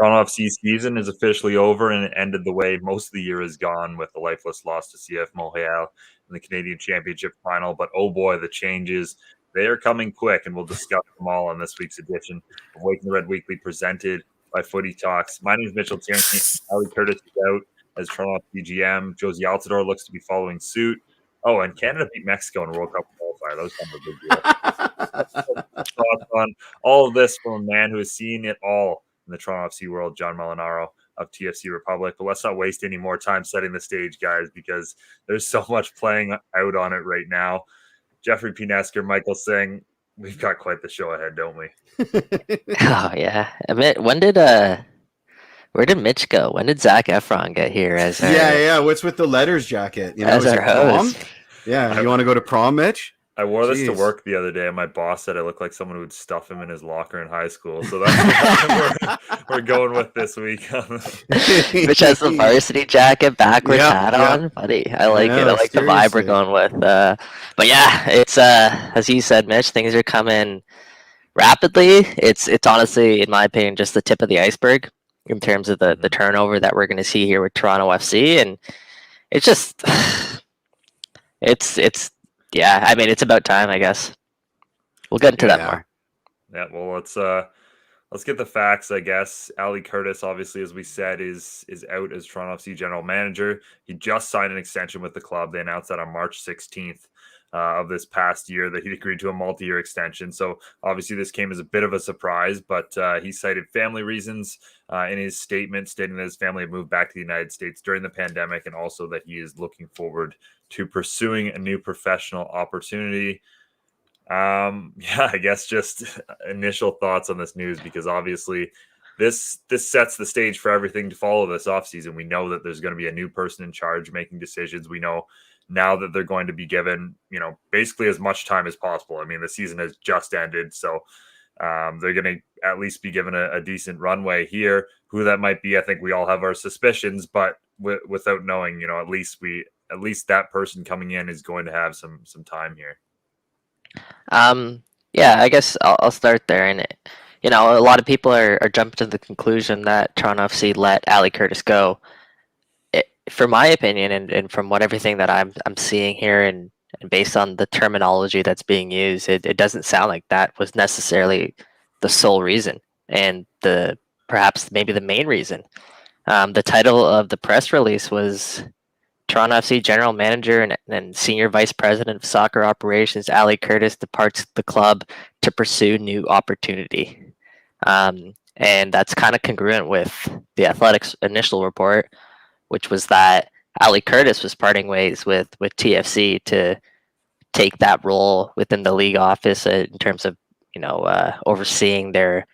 Toronto FC season is officially over, and it ended the way most of the year has gone with the lifeless loss to CF Montreal in the Canadian Championship final. But oh boy, the changes, they are coming quick, and we'll discuss them all on this week's edition of Waking the Red Weekly, presented by Footy Talks. My name is Mitchell Tierney. Ali Curtis is out as Toronto FC GM. Jozy Altidore looks to be following suit. Oh, and Canada beat Mexico in a World Cup qualifier. That was kind of a big deal. Thoughts on all of this from a man who has seen it all in the Toronto FC world, John Molinaro of TFC Republic. But let's not waste any more time setting the stage, guys, because there's so much playing out on it right now. Jeffrey P. Nesker, Michael Singh, we've got quite the show ahead, don't we? Oh yeah. Where did Mitch go? When did Zac Efron get here as our, yeah? What's with the letters jacket? You know, as our host? Prom? Yeah, you want to go to prom, Mitch? I wore this to work the other day, and my boss said I looked like someone who would stuff him in his locker in high school. So that's what we're going with this week. Mitch has the varsity jacket, backwards hat on, buddy. I like it. I like the vibe we're going with. But yeah, it's as you said, Mitch. Things are coming rapidly. It's honestly, in my opinion, just the tip of the iceberg in terms of the turnover that we're going to see here with Toronto FC, and it's just it's. Yeah, I mean, it's about time, I guess. We'll get into that more. Yeah, well, let's get the facts, I guess. Ali Curtis, obviously, as we said, is out as Toronto FC general manager. He just signed an extension with the club. They announced that on March 16th of this past year that he agreed to a multi-year extension. So obviously this came as a bit of a surprise, but he cited family reasons in his statement, stating that his family had moved back to the United States during the pandemic, and also that he is looking forward to pursuing a new professional opportunity. I guess just initial thoughts on this news, because obviously this sets the stage for everything to follow this offseason. We know that there's going to be a new person in charge making decisions. We know now that they're going to be given, basically as much time as possible. I mean, the season has just ended, so they're going to at least be given a decent runway here. Who that might be, I think we all have our suspicions, but without knowing, at least that person coming in is going to have some time here. Yeah, I guess I'll start there. And a lot of people are jumping to the conclusion that Toronto FC let Ali Curtis go. For my opinion, and from everything that I'm seeing here, and based on the terminology that's being used, it doesn't sound like that was necessarily the sole reason, and perhaps maybe the main reason. The title of the press release was Toronto FC General Manager and Senior Vice President of Soccer Operations Ali Curtis departs the club to pursue new opportunity. And that's kind of congruent with the Athletics' initial report, which was that Ali Curtis was parting ways with TFC to take that role within the league office in terms of overseeing their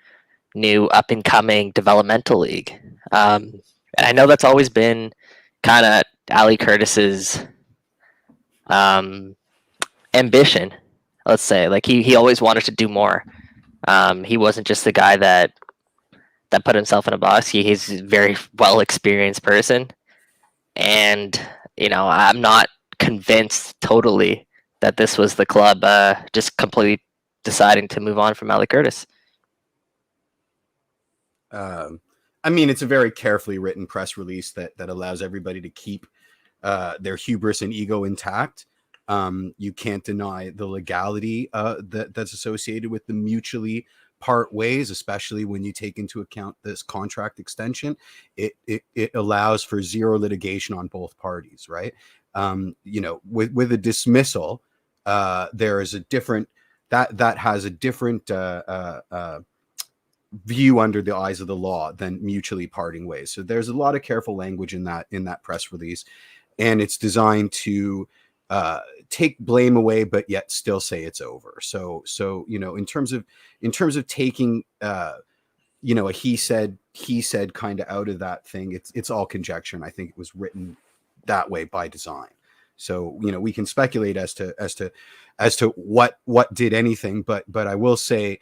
new up-and-coming developmental league. And I know that's always been kind of Ali Curtis's ambition, let's say. Like he always wanted to do more. He wasn't just the guy that put himself in a box. He's a very well experienced person, and I'm not convinced totally that this was the club just completely deciding to move on from Ali Curtis. I mean, it's a very carefully written press release that allows everybody to keep their hubris and ego intact. You can't deny the legality that's associated with the mutually part ways, especially when you take into account this contract extension. It allows for zero litigation on both parties, right? With a dismissal, there is a different that has a different view under the eyes of the law than mutually parting ways. So there's a lot of careful language in that press release, and it's designed to take blame away, but yet still say it's over. So in terms of taking a he said kind of out of that thing, it's all conjecture, and I think it was written that way by design. So we can speculate as to what did anything, but I will say,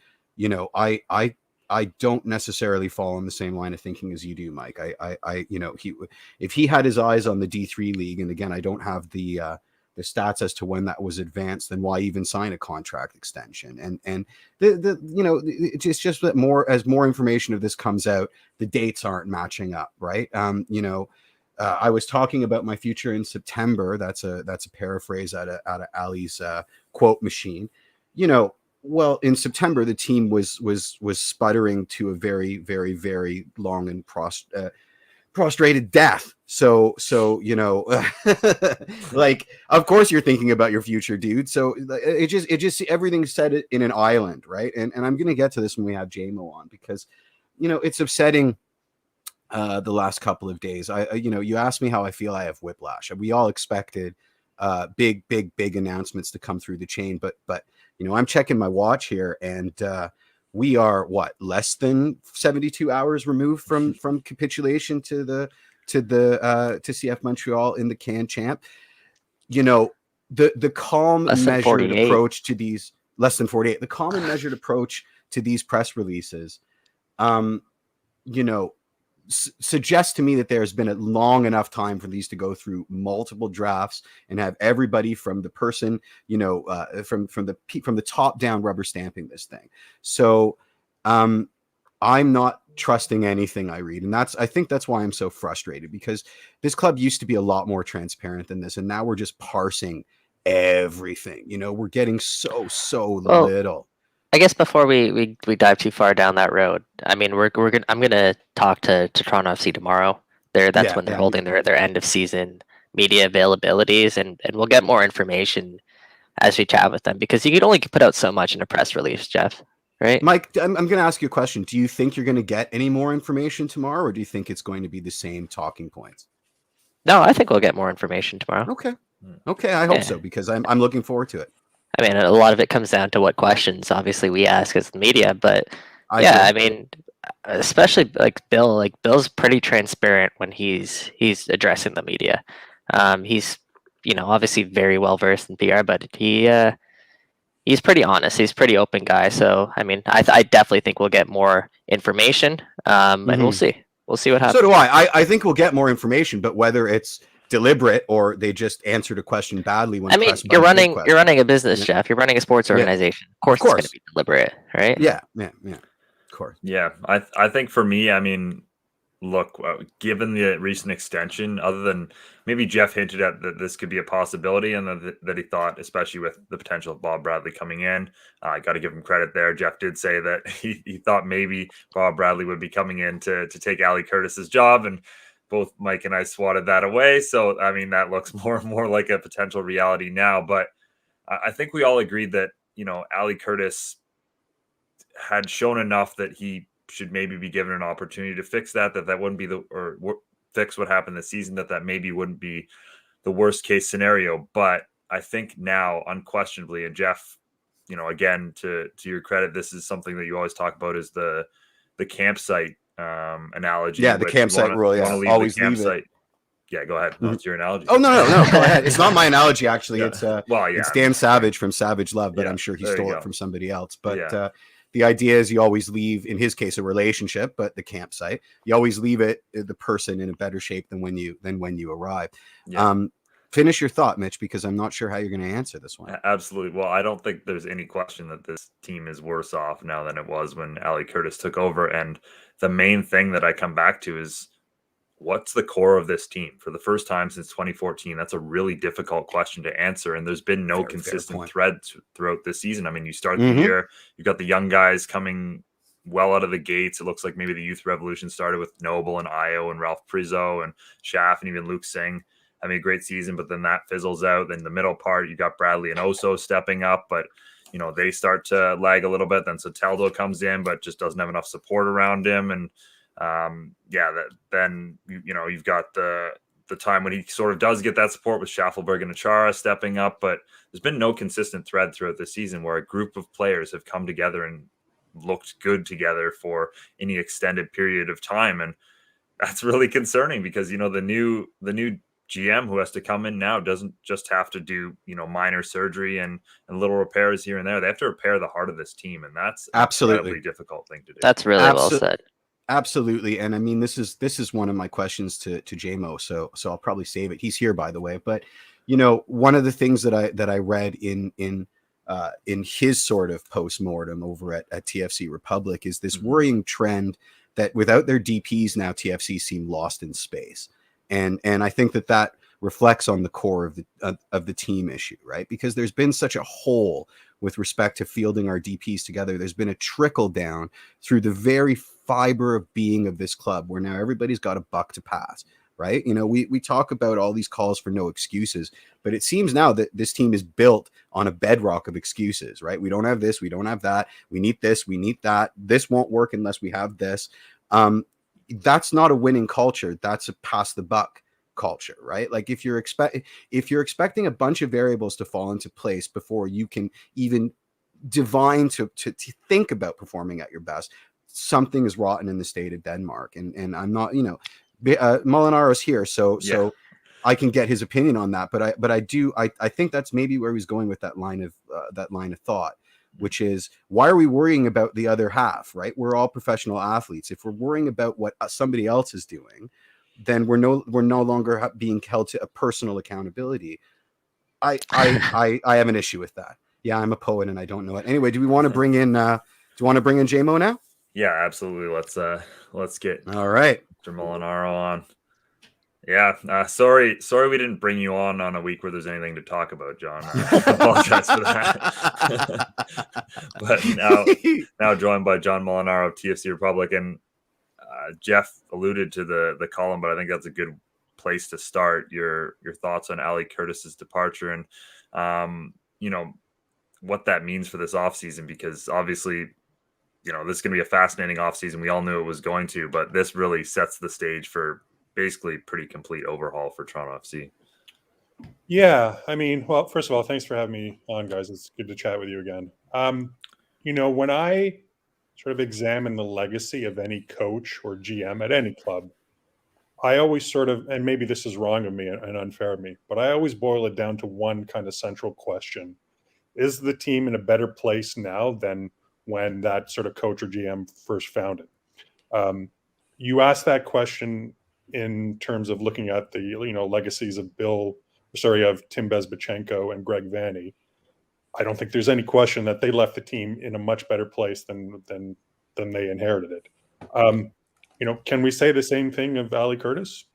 I don't necessarily fall on the same line of thinking as you do, Mike. If he had his eyes on the D3 league, and again, I don't have the the stats as to when that was advanced, then why even sign a contract extension? And the it's just that more information of this comes out, the dates aren't matching up, right? I was talking about my future in September. That's a paraphrase out of Ali's quote machine. Well, in September the team was sputtering to a very, very, very long and prostrated death. So like, of course you're thinking about your future, dude. So it just everything's set in an island, right? And I'm gonna get to this when we have JMO on, because it's upsetting. The last couple of days, you asked me how I feel. I have whiplash. We all expected big announcements to come through the chain, but I'm checking my watch here, and we are less than 72 hours removed from capitulation to CF Montreal in the CAN champ. The calm Less than measured 48. approach to these less than 48. The calm and measured approach to these press releases, suggests to me that there's been a long enough time for these to go through multiple drafts and have everybody from the person, from the top down rubber stamping this thing. So I'm not trusting anything I read. And I think that's why I'm so frustrated, because this club used to be a lot more transparent than this. And now we're just parsing everything. We're getting so little. I guess before we dive too far down that road, I mean, I'm gonna talk to Toronto FC tomorrow. That's when they're holding their end of season media availabilities, and we'll get more information as we chat with them, because you can only put out so much in a press release, Jeff. Right, Mike? I'm going to ask you a question. Do you think you're going to get any more information tomorrow, or do you think it's going to be the same talking points? No, I think we'll get more information tomorrow. Okay, I hope so, because I'm looking forward to it. I mean, a lot of it comes down to what questions, obviously, we ask as the media. But I mean, especially like Bill. Like, Bill's pretty transparent when he's addressing the media. He's obviously very well versed in PR, but he's pretty honest. He's a pretty open guy. So I mean, I definitely think we'll get more information, and we'll see what happens. So do I. I think we'll get more information, but whether it's deliberate or they just answered a question badly when you're running a business, Jeff. You're running a sports organization. Of course it's going to be deliberate, right? Yeah, of course. Yeah, I think for me, I mean, look, given the recent extension, other than maybe Jeff hinted at that this could be a possibility, and that he thought, especially with the potential of Bob Bradley coming in, I got to give him credit there. Jeff did say that he thought maybe Bob Bradley would be coming in to take Ali Curtis's job, and both Mike and I swatted that away. So, I mean, that looks more and more like a potential reality now. But I think we all agreed that, Ali Curtis had shown enough that he should maybe be given an opportunity to fix that wouldn't be fix what happened this season, that maybe wouldn't be the worst case scenario. But I think now, unquestionably, and Jeff, again, to your credit, this is something that you always talk about, is the campsite analogy. Yeah, the campsite rule. Yeah, always leave it. Yeah, go ahead. What's your analogy? Oh, no, go ahead. It's not my analogy, actually. Yeah. It's Dan Savage from Savage Love, but I'm sure he stole it from somebody else. But the idea is you always leave, in his case, a relationship, but the campsite, you always leave the person in a better shape than when you arrive. Yeah. Finish your thought, Mitch, because I'm not sure how you're going to answer this one. Absolutely. Well, I don't think there's any question that this team is worse off now than it was when Ali Curtis took over. And the main thing that I come back to is, what's the core of this team? For the first time since 2014, that's a really difficult question to answer. And there's been no consistent thread throughout this season. I mean, you start the year, you've got the young guys coming well out of the gates. It looks like maybe the youth revolution started with Noble and Io and Ralph Prizo and Schaff and even Luke Singh having a great season, but then that fizzles out. Then the middle part, you got Bradley and Oso stepping up, but they start to lag a little bit. Then Soteldo comes in, but just doesn't have enough support around him. And then you've got the time when he sort of does get that support with Schaffelberg and Achara stepping up, but there's been no consistent thread throughout the season where a group of players have come together and looked good together for any extended period of time. And that's really concerning, because the new GM who has to come in now doesn't just have to do minor surgery and little repairs here and there. They have to repair the heart of this team, and that's absolutely a difficult thing to do. That's really well said. Absolutely. And I mean, this is one of my questions to JMO, so I'll probably save it. He's here, by the way. But one of the things that I read in his sort of post-mortem over at TFC Republic is this worrying trend that without their DPs now, TFC seem lost in space. And I think that reflects on the core of the team issue, right? Because there's been such a hole with respect to fielding our DPs together. There's been a trickle down through the very fiber of being of this club where now everybody's got a buck to pass, right? We talk about all these calls for no excuses, but it seems now that this team is built on a bedrock of excuses, right? We don't have this, we don't have that, we need this, we need that, this won't work unless we have this. That's not a winning culture. That's a pass the buck culture, right? Like if you're expecting a bunch of variables to fall into place before you can even divine to think about performing at your best, something is rotten in the state of Denmark. And I'm not, Molinaro's here, so I can get his opinion on that. But I think that's maybe where he's going with that line of thought, which is, why are we worrying about the other half, right? We're all professional athletes. If we're worrying about what somebody else is doing, then we're no longer being held to a personal accountability. I have an issue with that. Yeah, I'm a poet and I don't know it. Anyway, do you want to bring in JMO now? Yeah, absolutely. Let's get all right, Mr. Molinaro on. Yeah, sorry we didn't bring you on a week where there's anything to talk about, John. I apologize for that. But now joined by John Molinaro of TFC Republic, and Jeff alluded to the column, but I think that's a good place to start. Your thoughts on Ali Curtis's departure and what that means for this offseason, because obviously this is going to be a fascinating offseason. We all knew it was going to, but this really sets the stage for basically pretty complete overhaul for Toronto FC. Yeah, I mean, well, first of all, thanks for having me on, guys. It's good to chat with you again. When I sort of examine the legacy of any coach or GM at any club, I always sort of, and maybe this is wrong of me and unfair of me, but I always boil it down to one kind of central question. Is the team in a better place now than when that sort of coach or GM first found it? You ask that question in terms of looking at the legacies of Tim Bezbatchenko and Greg Vanney. I don't think there's any question that they left the team in a much better place than they inherited it. Can we say the same thing of Ali Curtis?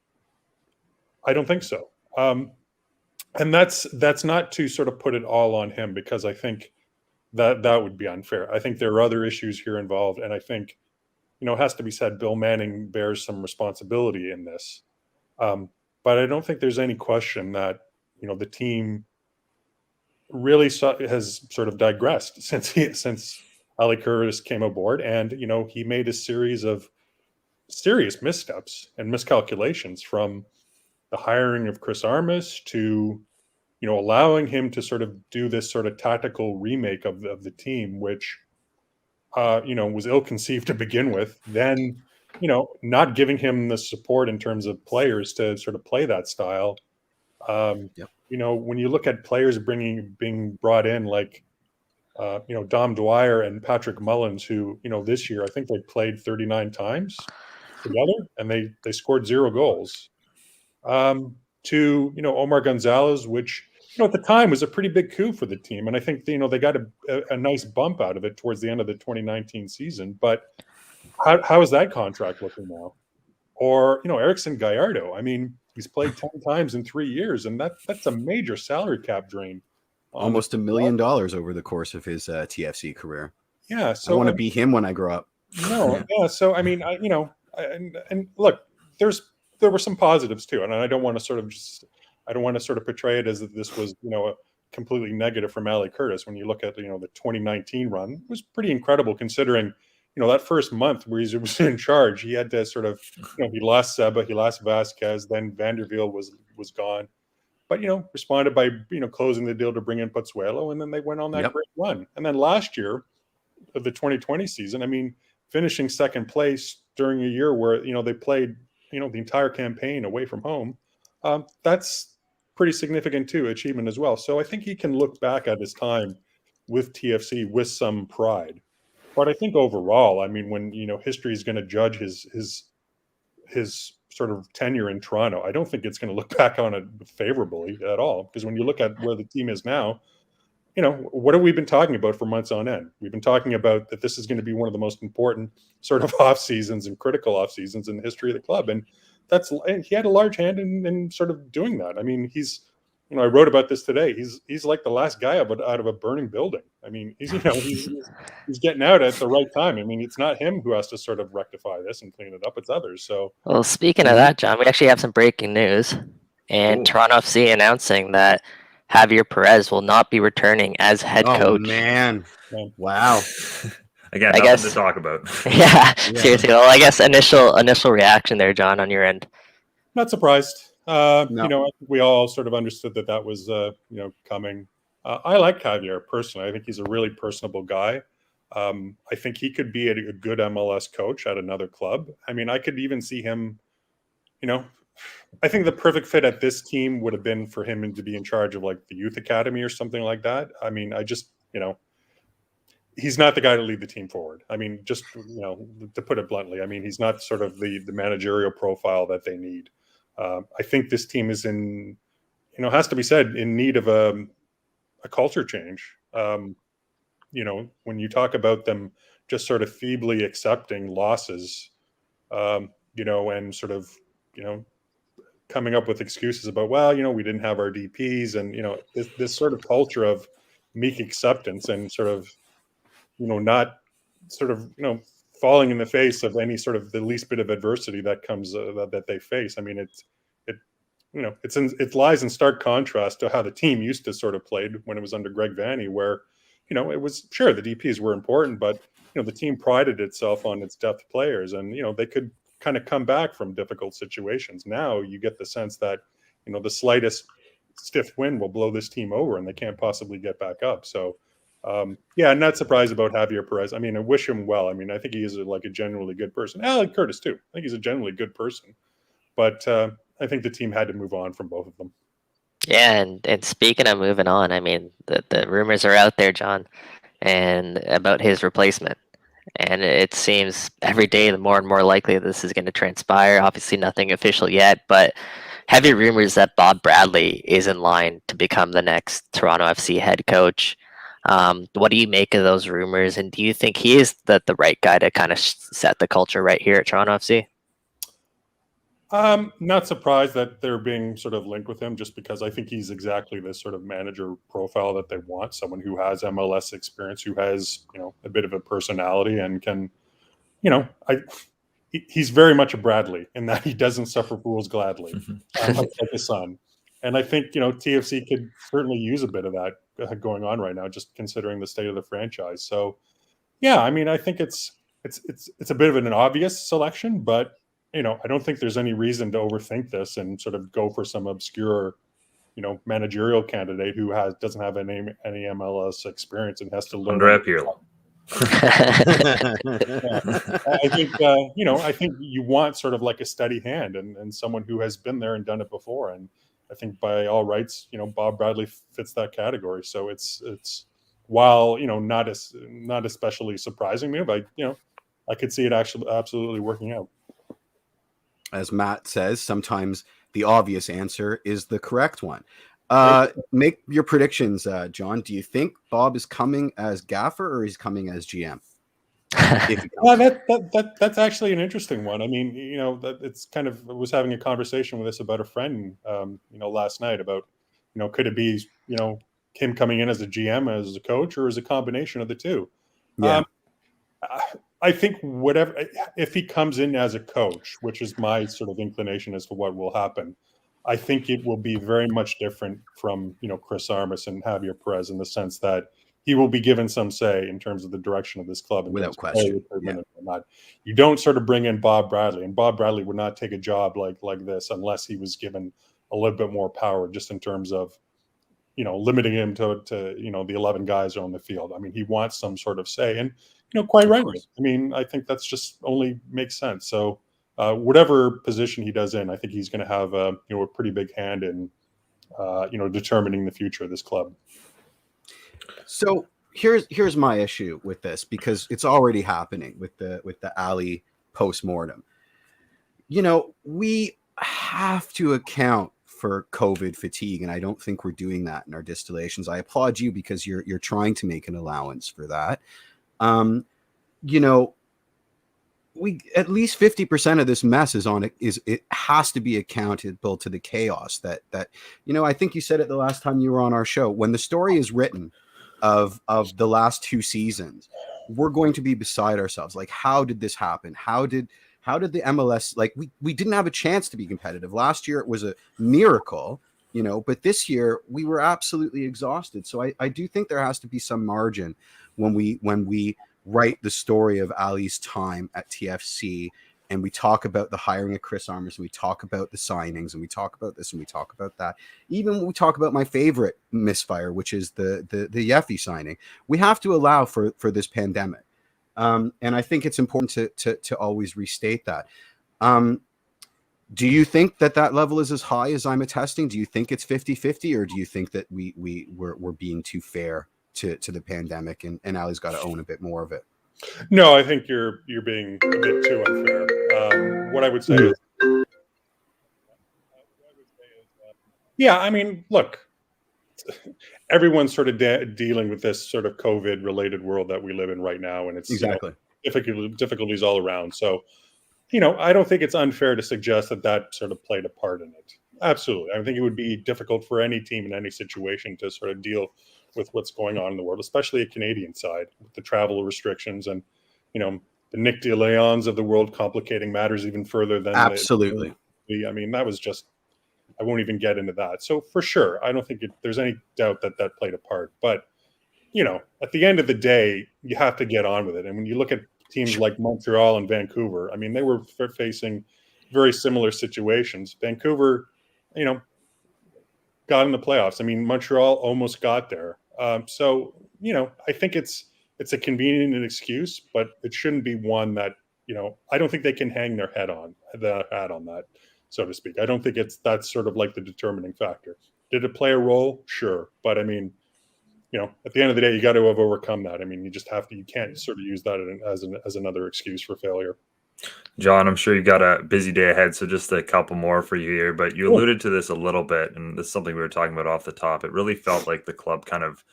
I don't think so. And that's not to sort of put it all on him, because I think that would be unfair. I think there are other issues here involved, and I think it has to be said, Bill Manning bears some responsibility in this. But I don't think there's any question that the team really has sort of digressed since Ali Curtis came aboard, and he made a series of serious missteps and miscalculations, from the hiring of Chris Armas to allowing him to sort of do this sort of tactical remake of the team, which was ill-conceived to begin with. Then not giving him the support in terms of players to sort of play that style. When you look at players being brought in, like Dom Dwyer and Patrick Mullins, who this year I think they played 39 times together and they scored 0 goals, to Omar Gonzalez, which at the time was a pretty big coup for the team, and I think they got a nice bump out of it towards the end of the 2019 season. But how is that contract looking now? Or Erickson Gallardo, I mean, he's played 10 times in 3 years, and that's a major salary cap drain. Almost $1 million over the course of his TFC career. Yeah, so I want to be him when I grow up. No, yeah. So I mean, and look, there were some positives too, and I don't want to sort of portray it as if this was a completely negative from Ali Curtis. When you look at the 2019 run, it was pretty incredible considering that first month where he was in charge. He had to sort of he lost Seba, he lost Vasquez, then Vanderveel was gone, but responded by closing the deal to bring in Pozuelo, and then they went on that great run. And then last year of the 2020 season, I mean, finishing second place during a year where they played the entire campaign away from home, that's pretty significant too, achievement as well. So I think he can look back at his time with TFC with some pride. But I think overall, I mean, when history is going to judge his his sort of tenure in Toronto, I don't think it's going to look back on it favorably at all. Because when you look at where the team is now, what have we been talking about for months on end? We've been talking about that this is going to be one of the most important sort of off seasons and critical off seasons in the history of the club, and he had a large hand in sort of doing that. I mean, I wrote about this today. He's like the last guy out of a burning building. I mean, he's getting out at the right time. I mean, it's not him who has to sort of rectify this and clean it up. It's others. So, Well, speaking of that, John, we actually have some breaking news, and Ooh. Toronto FC announcing that Javier Perez will not be returning as head coach. Man. Yeah. Wow. Again, I nothing guess- to talk about. Yeah, seriously. Well, I guess initial reaction there, John, on your end. Not surprised. No. I think we all sort of understood that was coming. I like Javier personally. I think he's a really personable guy. I think he could be a good MLS coach at another club. I mean, I could even see him, I think the perfect fit at this team would have been for him to be in charge of like the youth academy or something like that. I mean, he's not the guy to lead the team forward. I mean, just, to put it bluntly, I mean, he's not sort of the managerial profile that they need. I think this team is has to be said, in need of a culture change. When you talk about them just sort of feebly accepting losses, and sort of, coming up with excuses about, we didn't have our DPs, and, this sort of culture of meek acceptance and sort of, not sort of, falling in the face of any sort of the least bit of adversity that comes that they face. I mean, it lies in stark contrast to how the team used to sort of played when it was under Greg Vanney, where, it was sure the DPs were important, but, the team prided itself on its depth players, and, they could kind of come back from difficult situations. Now you get the sense that, the slightest stiff wind will blow this team over and they can't possibly get back up. So, I'm not surprised about Javier Perez. I mean, I wish him well. I mean, I think he is a genuinely good person. Alec Curtis too. I think he's a genuinely good person, but I think the team had to move on from both of them. Yeah, and speaking of moving on, I mean, the rumors are out there, John, and about his replacement. And it seems every day the more and more likely this is going to transpire. Obviously, nothing official yet, but heavy rumors that Bob Bradley is in line to become the next Toronto FC head coach. What do you make of those rumors, and do you think he is the right guy to kind of set the culture right here at Toronto FC? Not surprised that they're being sort of linked with him, just because I think he's exactly this sort of manager profile that they want. Someone who has MLS experience, who has, a bit of a personality and can, he's very much a Bradley in that he doesn't suffer fools gladly, like his son. And I think, TFC could certainly use a bit of that going on right now, just considering the state of the franchise. So, yeah, I mean, I think it's a bit of an obvious selection, but I don't think there's any reason to overthink this and sort of go for some obscure, managerial candidate who doesn't have any MLS experience and has to learn. Andre Pirlo. I think I think you want sort of like a steady hand and someone who has been there and done it before. And I think by all rights, Bob Bradley fits that category. So it's while not especially surprising me, but I could see it actually absolutely working out. As Matt says, sometimes the obvious answer is the correct one. Make your predictions, John. Do you think Bob is coming as gaffer or he's coming as GM? That's actually an interesting one. I mean, it's kind of, I was having a conversation with this about a friend, last night about, could it be, him coming in as a GM, as a coach, or as a combination of the two? Yeah. I think if he comes in as a coach, which is my sort of inclination as to what will happen, I think it will be very much different from, Chris Armas and Javier Perez, in the sense that he will be given some say in terms of the direction of this club. Without question. Yeah. You don't sort of bring in Bob Bradley, and Bob Bradley would not take a job like this unless he was given a little bit more power, just in terms of, limiting him to the 11 guys on the field. I mean, he wants some sort of say, and, quite rightly. I mean, I think that's just only makes sense. So whatever position he does in, I think he's going to have a pretty big hand in, determining the future of this club. So here's my issue with this, because it's already happening with the Ali postmortem. we have to account for COVID fatigue, and I don't think we're doing that in our distillations. I applaud you because you're trying to make an allowance for that. We at least 50% of this mess it has to be accountable to the chaos that I think you said it the last time you were on our show. When the story is written of the last 2 seasons, we're going to be beside ourselves. Like, how did this happen? How did the MLS, like, we didn't have a chance to be competitive last year? It was a miracle, but this year we were absolutely exhausted. So I do think there has to be some margin when we write the story of Ali's time at TFC, and we talk about the hiring of Chris Armas, and we talk about the signings, and we talk about this, and we talk about that. Even when we talk about my favorite misfire, which is the Yeffy signing, we have to allow for this pandemic. And I think it's important to always restate that. Do you think that level is as high as I'm attesting? Do you think it's 50-50, or do you think that we're being too fair to the pandemic, and Ali's got to own a bit more of it? No, I think you're being a bit too unfair. What I would say is, yeah, I mean, look, everyone's sort of dealing with this sort of COVID-related world that we live in right now, and it's exactly difficulties all around. So, I don't think it's unfair to suggest that sort of played a part in it. Absolutely, I think it would be difficult for any team in any situation to sort of deal with what's going on in the world, especially a Canadian side with the travel restrictions and, the Nick DeLeons of the world complicating matters even further than absolutely. I mean, that was just, I won't even get into that. So for sure, I don't think there's any doubt that played a part. But, at the end of the day, you have to get on with it. And when you look at teams like Montreal and Vancouver, I mean, they were facing very similar situations. Vancouver, got in the playoffs. I mean, Montreal almost got there. So, I think it's a convenient excuse, but it shouldn't be one that, I don't think they can hang their hat on that, so to speak. I don't think that's sort of like the determining factor. Did it play a role? Sure. But I mean, at the end of the day, you got to have overcome that. I mean, you can't sort of use that as another excuse for failure. John, I'm sure you got a busy day ahead, so just a couple more for you here. But you alluded to this a little bit, and this is something we were talking about off the top. It really felt like the club kind of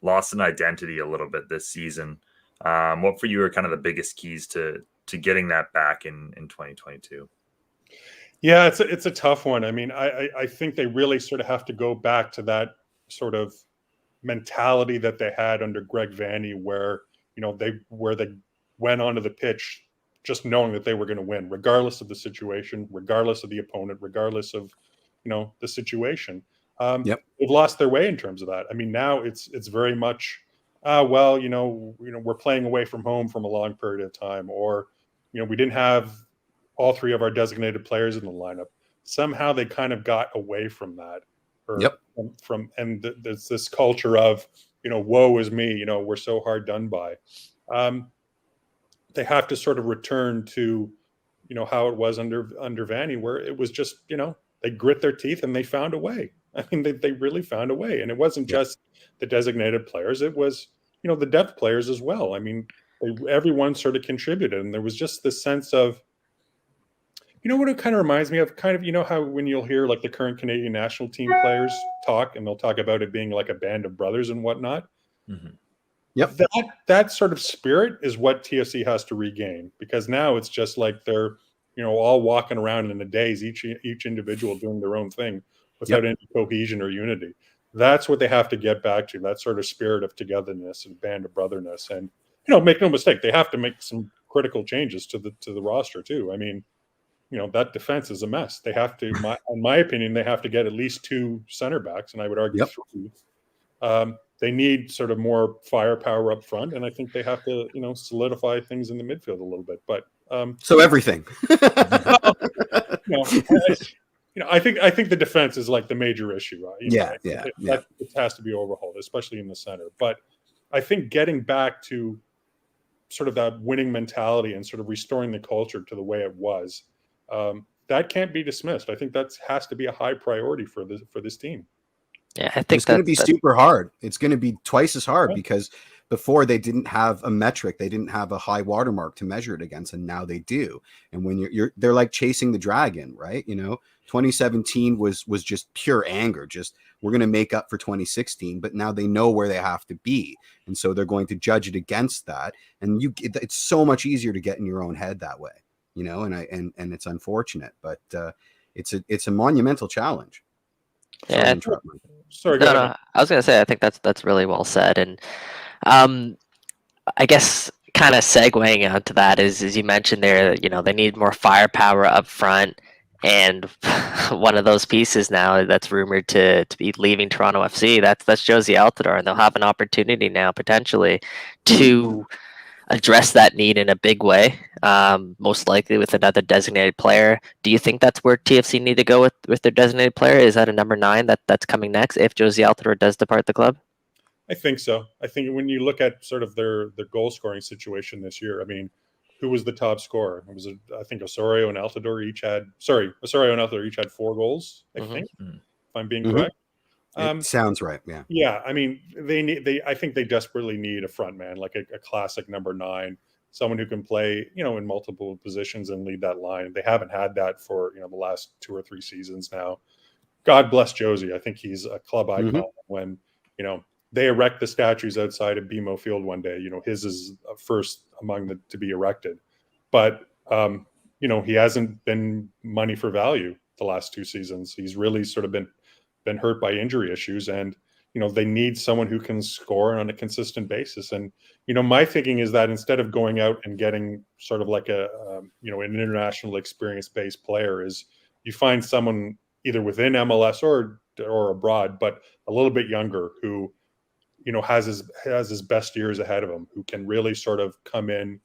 lost an identity a little bit this season. What for you are kind of the biggest keys to getting that back in 2022? Yeah, it's a tough one. I mean, I think they really sort of have to go back to that sort of mentality that they had under Greg Vanney, where they went onto the pitch just knowing that they were going to win, regardless of the situation, regardless of the opponent, regardless of the situation. They've lost their way in terms of that. I mean, now it's very much, we're playing away from home from a long period of time, or we didn't have all 3 of our designated players in the lineup. Somehow they kind of got away from that. There's this culture of woe is me, we're so hard done by. They have to sort of return to how it was under Vanney, where it was just they grit their teeth and they found a way. I mean, they really found a way, and it wasn't just the designated players; it was the depth players as well. I mean, everyone sort of contributed, and there was just this sense of what it kind of reminds me of, kind of how when you'll hear like the current Canadian national team players talk, and they'll talk about it being like a band of brothers and whatnot. Mm-hmm. Yep. That sort of spirit is what TFC has to regain, because now it's just like they're, all walking around in a daze, each individual doing their own thing without any cohesion or unity. That's what they have to get back to, that sort of spirit of togetherness and band of brotherness. And, make no mistake, they have to make some critical changes to the roster too. I mean, that defense is a mess. They have to, in my opinion, they have to get at least 2 center backs, and I would argue 3. They need sort of more firepower up front, and I think they have to, solidify things in the midfield a little bit. But so everything, I think the defense is like the major issue. It has to be overhauled, especially in the center. But I think getting back to sort of that winning mentality and sort of restoring the culture to the way it was, that can't be dismissed. I think that has to be a high priority for this team. Yeah, I think it's going to be super hard. It's going to be twice as hard because before they didn't have a metric, they didn't have a high watermark to measure it against, and now they do. And when they're like chasing the dragon, right? 2017 was just pure anger, just we're going to make up for 2016, but now they know where they have to be, and so they're going to judge it against that. And it's so much easier to get in your own head that way, and it's unfortunate, but it's a monumental challenge. Yeah. Sorry, no, I was gonna say I think that's really well said, and I guess kind of segueing onto that is you mentioned there, they need more firepower up front, and one of those pieces now that's rumored to be leaving Toronto FC, that's Jozy Altidore, and they'll have an opportunity now potentially to address that need in a big way, most likely with another designated player. Do you think that's where TFC need to go with their designated player? Is that a number 9 that's coming next if Jozy Altidore does depart the club? I think so. I think when you look at sort of their goal scoring situation this year, I mean, who was the top scorer? It was, I think, Osorio and Altidore each had 4 goals, I think, if I'm being correct. It sounds right. Yeah. Yeah. I mean, I think they desperately need a front man, like a classic number 9, someone who can play, in multiple positions and lead that line. They haven't had that for, the last 2 or 3 seasons now. God bless Jozy. I think he's a club icon. When, they erect the statues outside of BMO Field one day, his is first among the to be erected. But, he hasn't been money for value the last 2 seasons. He's really sort of been hurt by injury issues, and they need someone who can score on a consistent basis. And my thinking is that instead of going out and getting sort of like an international experience-based player, is you find someone either within MLS or abroad, but a little bit younger, who has his best years ahead of him, who can really sort of come in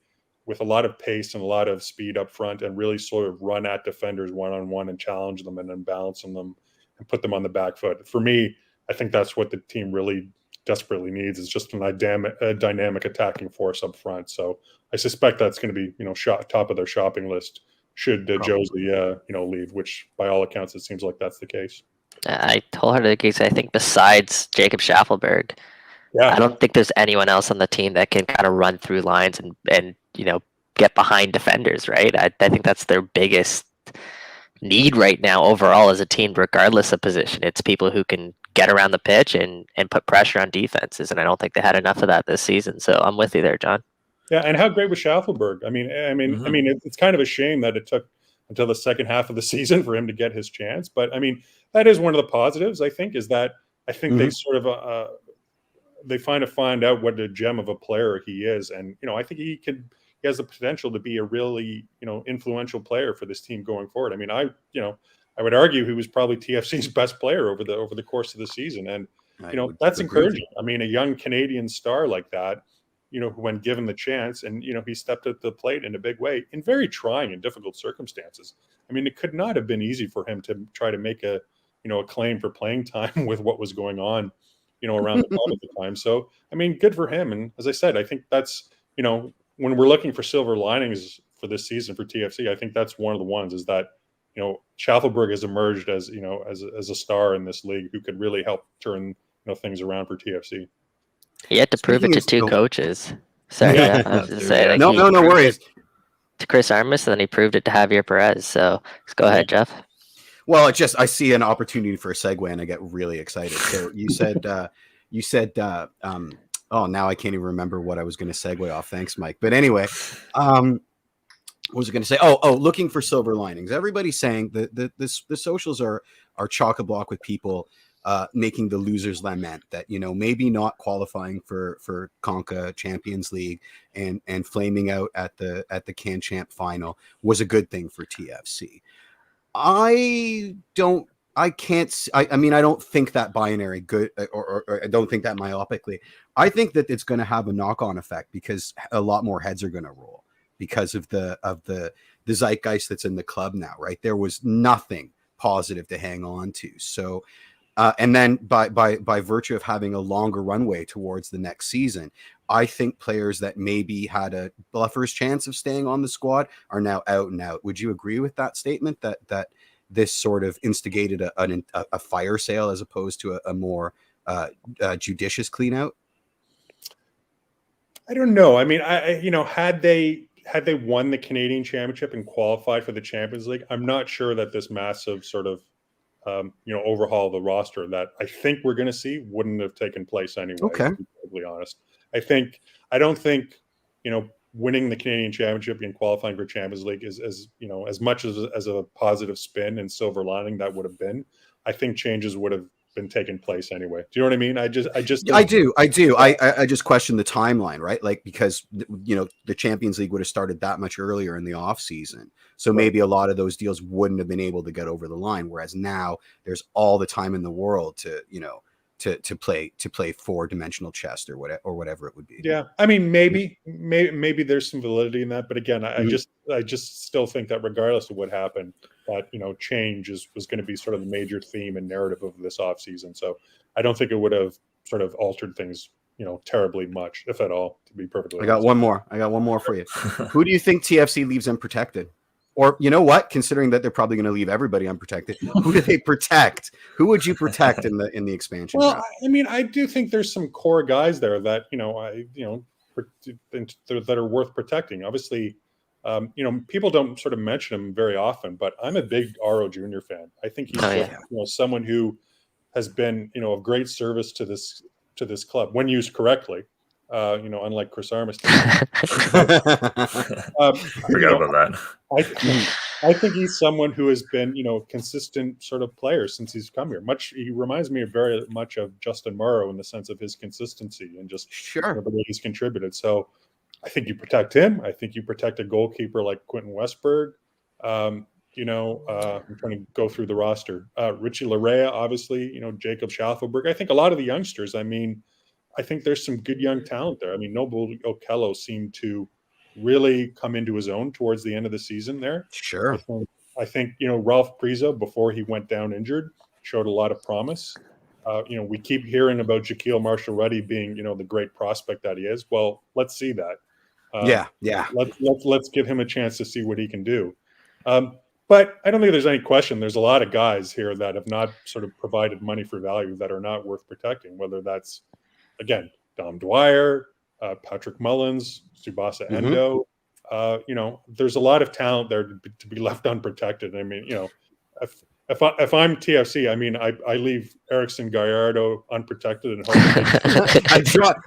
with a lot of pace and a lot of speed up front and really sort of run at defenders one-on-one and challenge them and then balance on them and put them on the back foot. For me, I think that's what the team really desperately needs, is just a dynamic attacking force up front. So I suspect that's going to be, top of their shopping list should Jozy, leave, which by all accounts, it seems like that's the case. I wholeheartedly agree. I think besides Jacob Schaffelberg, I don't think there's anyone else on the team that can kind of run through lines and get behind defenders, right? I think that's their biggest need right now overall as a team, regardless of position. It's people who can get around the pitch and put pressure on defenses, and I don't think they had enough of that this season. So I'm with you there, John. Yeah, and how great was Schaffelberg? I mean, it's kind of a shame that it took until the second half of the season for him to get his chance. But I mean, that is one of the positives, I think, is that I think they sort of they find out what a gem of a player he is, and I think he has the potential to be a really influential player for this team going forward. I mean, I would argue he was probably TFC's best player over the course of the season, and that's encouraging. I mean, a young Canadian star like that, when given the chance, and he stepped at the plate in a big way in very trying and difficult circumstances. I mean, it could not have been easy for him to try to make a claim for playing time with what was going on around the club at the time. So I mean, good for him. And as I said, I think that's when we're looking for silver linings for this season for TFC, I think that's one of the ones, is that Schaffelberg has emerged as as a star in this league who could really help turn things around for TFC. He had to prove it to 2 coaches. Sorry, Jeff, I was just saying. No worries. To Chris Armas, and then he proved it to Javier Perez. So let's go ahead, Jeff. Well, I see an opportunity for a segue, and I get really excited. So you said, oh, now I can't even remember what I was going to segue off. Thanks, Mike. But anyway, what was I going to say? Oh, looking for silver linings. Everybody's saying that the socials are chock-a-block with people making the losers lament that maybe not qualifying for Conca Champions League and flaming out at the Can Champ final was a good thing for TFC. I don't think that binary good, or I don't think that myopically. I think that it's going to have a knock-on effect because a lot more heads are going to roll because of the zeitgeist that's in the club now, right? There was nothing positive to hang on to. So, and then by virtue of having a longer runway towards the next season, I think players that maybe had a bluffer's chance of staying on the squad are now out and out. Would you agree with that statement that this sort of instigated a fire sale as opposed to a more judicious clean out? I don't know. I mean, had they won the Canadian Championship and qualified for the Champions League, I'm not sure that this massive sort of overhaul of the roster that I think we're going to see wouldn't have taken place anyway. Okay. To be totally honest, I don't think winning the Canadian Championship and qualifying for Champions League is as much as a positive spin and silver lining that would have been. I think changes would have been taking place anyway. Do you know what I mean? I do. I just question the timeline, right? Like, because the Champions League would have started that much earlier in the off season, so maybe a lot of those deals wouldn't have been able to get over the line. Whereas now there's all the time in the world to play 4-dimensional chess or whatever it would be. Yeah, I mean, maybe there's some validity in that, but again, I just still think that regardless of what happened, that change was going to be sort of the major theme and narrative of this offseason. So I don't think it would have sort of altered things terribly much, if at all, to be perfectly honest. I got one more for you. Who do you think TFC leaves unprotected? Or you know what? Considering that they're probably going to leave everybody unprotected, who do they protect? Who would you protect in the expansion? Well, draft? I mean, I do think there's some core guys there that that are worth protecting. Obviously, people don't sort of mention him very often, but I'm a big Aro Jr. fan. I think he's someone who has been of great service to this club when used correctly. Unlike Chris Armistead. Forgot about that. I think he's someone who has been, consistent sort of player since he's come here. He reminds me very much of Justin Morrow in the sense of his consistency and just the way he's contributed. So I think you protect him. I think you protect a goalkeeper like Quentin Westberg. I'm trying to go through the roster. Richie Larea, obviously, Jacob Schaffelberg. I think a lot of the youngsters, I think there's some good young talent there. I mean, Noble Okello seemed to really come into his own towards the end of the season there. Sure. I think Ralph Prizo, before he went down injured, showed a lot of promise. We keep hearing about Jaquil Marshall-Rutty being, the great prospect that he is. Well, let's see that. Let's give him a chance to see what he can do. But I don't think there's any question. There's a lot of guys here that have not sort of provided money for value that are not worth protecting, whether that's, again, Dom Dwyer, Patrick Mullins, Tsubasa Endo. There's a lot of talent there to be left unprotected. I mean, if I'm TFC, I mean, I leave Erickson Gallardo unprotected and hope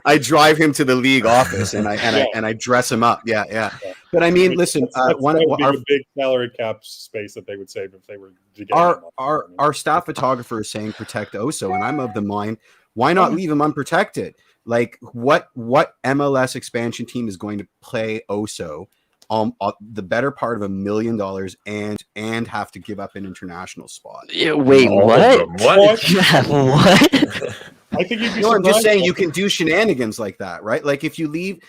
I drive him to the league office and I dress him up. Yeah. But I mean, listen, that's a big salary cap space that they would save if they were to get our staff photographer is saying protect Oso, and I'm of the mind, why not leave him unprotected? Like, what MLS expansion team is going to play Oso the better part of $1 million and have to give up an international spot? Yeah, wait, what? What? Yeah, what? I think you'd be I'm just saying you can do shenanigans like that, right? Like if you leave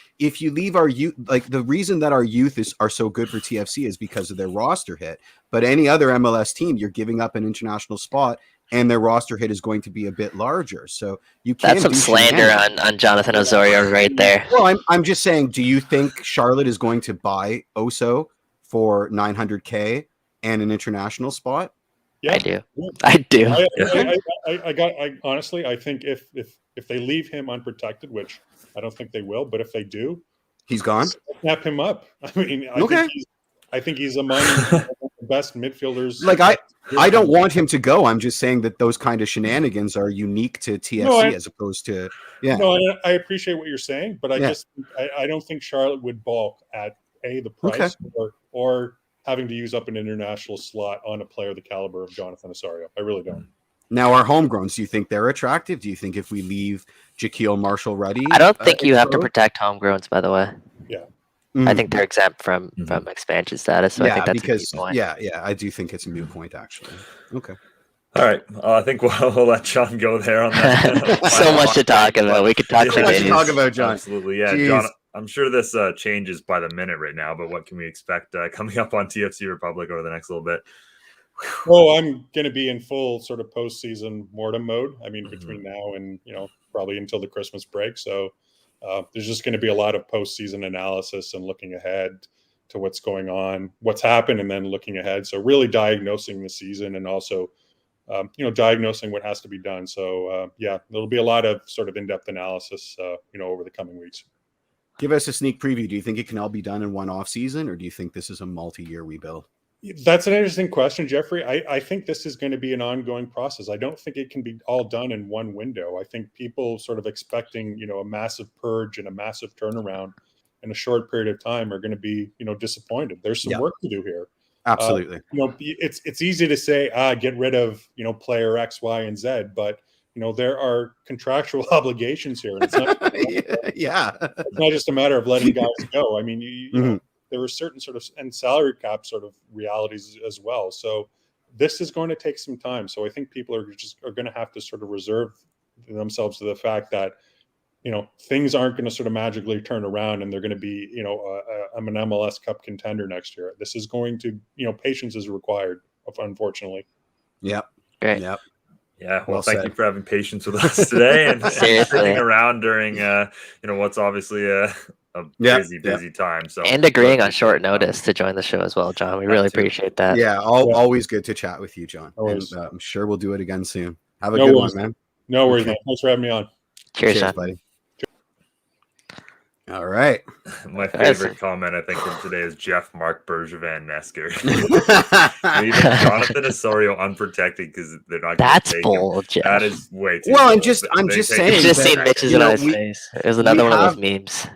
our youth, like the reason that our youth are so good for TFC is because of their roster hit. But any other MLS team, you're giving up an international spot, and their roster hit is going to be a bit larger. So you can't. That's some slander on Jonathan Osorio right there. Well, I'm just saying. Do you think Charlotte is going to buy Oso for $900K and an international spot? Yeah, I do. I honestly, I think if they leave him unprotected, which I don't think they will, but if they do, he's gone. Snap him up. I mean, I think he's among the best midfielders. Like I don't want him to go. I'm just saying that those kind of shenanigans are unique to TFC as opposed to No, I appreciate what you're saying, but I don't think Charlotte would balk at the price or having to use up an international slot on a player the caliber of Jonathan Osorio. I really don't. Now, our homegrowns, do you think they're attractive? Do you think if we leave Jaquil Marshall-Rutty? I don't think you have to protect homegrowns, by the way. Yeah. I think they're exempt from expansion status, so I think that's a key point. Yeah, I do think it's a moot point, actually. Okay. All right. I think we'll let John go there on that. So much to talk about. We could talk for days. Talk about John. Absolutely. Yeah, jeez. John, I'm sure this changes by the minute right now, but what can we expect coming up on TFC Republic over the next little bit? Well, I'm going to be in full sort of postseason mortem mode. I mean, between now and, probably until the Christmas break. So there's just going to be a lot of postseason analysis and looking ahead to what's going on, what's happened, and then looking ahead. So really diagnosing the season and also, diagnosing what has to be done. So, there'll be a lot of sort of in-depth analysis, over the coming weeks. Give us a sneak preview. Do you think it can all be done in one off season, or do you think this is a multi-year rebuild? That's an interesting question, Jeffrey. I think this is going to be an ongoing process. I don't think it can be all done in one window. I think people sort of expecting, a massive purge and a massive turnaround in a short period of time are going to be, disappointed. There's some work to do here. Absolutely. It's easy to say, get rid of, player X, Y, and Z, but there are contractual obligations here. And it's not, it's not just a matter of letting guys go. I mean, you know, there were certain sort of and salary cap sort of realities as well. So this is going to take some time. So I think people are going to have to sort of reserve themselves to the fact that, things aren't going to sort of magically turn around and they're going to be, an MLS Cup contender next year. This is going to, patience is required, unfortunately. Yep. Great. Yep. Yeah, well, thank you for having patience with us today and sticking around during, what's obviously a busy time. So and agreeing on short notice to join the show as well, John. We really appreciate that. Yeah, always good to chat with you, John. And, I'm sure we'll do it again soon. Have a good one, man. No worries, man. Thanks for having me on. Cheers buddy. All right. My favorite comment, I think, from today is Jeff Mark Bergevin-Nesker. Leaving Jonathan Osorio unprotected because they're not. That's bold, Jeff. That is way too. Well, bold. I'm just saying. You've just seen Mitch's on his face. It was another one of those memes.